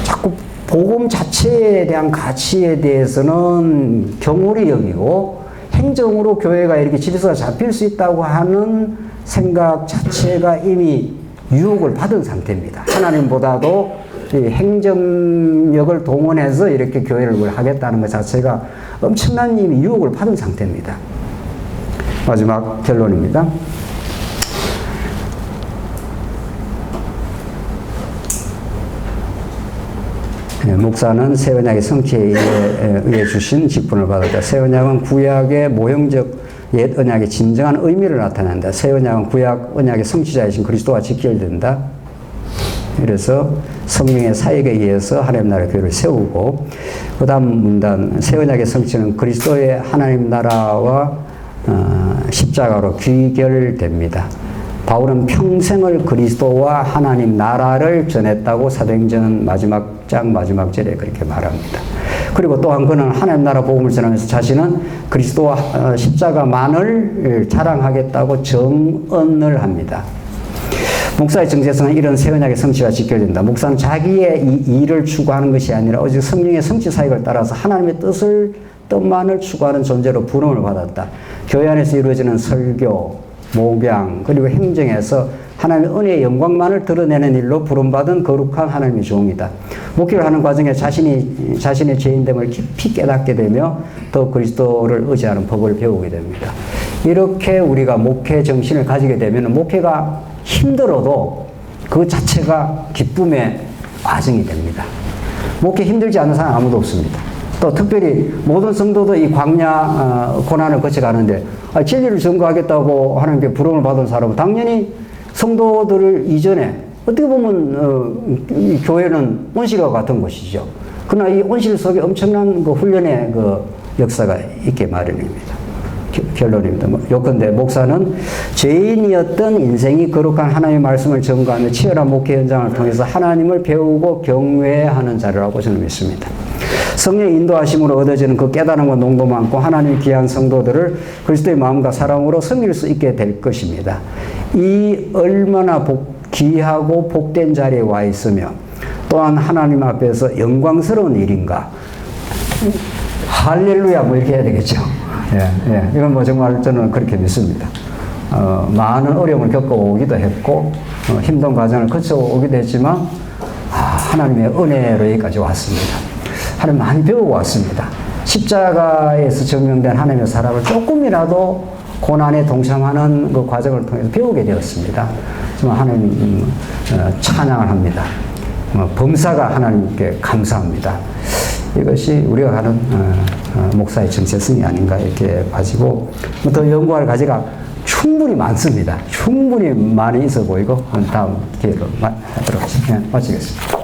Speaker 1: 자꾸 복음 자체에 대한 가치에 대해서는 경홀히 여기고 행정으로 교회가 이렇게 질서가 잡힐 수 있다고 하는 생각 자체가 이미 유혹을 받은 상태입니다. 하나님보다도 행정력을 동원해서 이렇게 교회를 하겠다는 것 자체가 엄청난 이미 유혹을 받은 상태입니다. 마지막 결론입니다. 목사는 새 언약의 성취에 의해 주신 직분을 받았다. 새 언약은 구약의 모형적 옛 언약의 진정한 의미를 나타낸다. 새 언약은 구약 언약의 성취자이신 그리스도와 직결된다. 그래서 성령의 사역에 의해서 하나님 나라의 교회를 세우고 그 다음 문단 새 언약의 성취는 그리스도의 하나님 나라와 십자가로 귀결됩니다. 바울은 평생을 그리스도와 하나님 나라를 전했다고 사도행전 마지막 장 마지막 절에 그렇게 말합니다. 그리고 또한 그는 하나님 나라 복음을 전하면서 자신은 그리스도와 십자가만을 자랑하겠다고 정언을 합니다. 목사의 정체성은 이런 새 언약의 성취와 직결된다. 목사는 자기의 이 일을 추구하는 것이 아니라 오직 성령의 성취 사역을 따라서 하나님의 뜻만을 추구하는 존재로 부름을 받았다. 교회 안에서 이루어지는 설교, 목양, 그리고 행정에서 하나님의 은혜의 영광만을 드러내는 일로 부름받은 거룩한 하나님의 종이다. 목회를 하는 과정에 자신의 죄인됨을 깊이 깨닫게 되며 더 그리스도를 의지하는 법을 배우게 됩니다. 이렇게 우리가 목회 정신을 가지게 되면 목회가 힘들어도 그 자체가 기쁨의 과정이 됩니다. 목회 힘들지 않은 사람 아무도 없습니다. 또 특별히 모든 성도도 이 광야 고난을 거쳐가는데 진리를 전거하겠다고 하나님께 부름을 받은 사람은 당연히 성도들을 이전에 어떻게 보면 이 교회는 온실과 같은 곳이죠. 그러나 이 온실 속에 엄청난 그 훈련의 그 역사가 있게 마련입니다. 결론입니다. 요컨대 목사는 죄인이었던 인생이 거룩한 하나님의 말씀을 전가하며 치열한 목회 현장을 통해서 하나님을 배우고 경외하는 자라고 저는 믿습니다. 성령의 인도하심으로 얻어지는 그 깨달음과 농도 많고 하나님 귀한 성도들을 그리스도의 마음과 사랑으로 섬길 수 있게 될 것입니다. 이 얼마나 귀하고 복된 자리에 와 있으며 또한 하나님 앞에서 영광스러운 일인가. 할렐루야 뭐 이렇게 해야 되겠죠. 이건 뭐 정말 저는 그렇게 믿습니다. 많은 어려움을 겪어오기도 했고 힘든 과정을 거쳐오기도 했지만 하나님의 은혜로 여기까지 왔습니다. 하나님 많이 배우고 왔습니다. 십자가에서 증명된 하나님의 사랑을 조금이라도 고난에 동참하는 그 과정을 통해서 배우게 되었습니다. 정말 하나님 찬양을 합니다. 범사가 하나님께 감사합니다. 이것이 우리가 가는 목사의 정체성이 아닌가 이렇게 가지고 더 연구할 가지가 충분히 많습니다. 충분히 많이 있어 보이고 다음 기회로 하도록 마치겠습니다.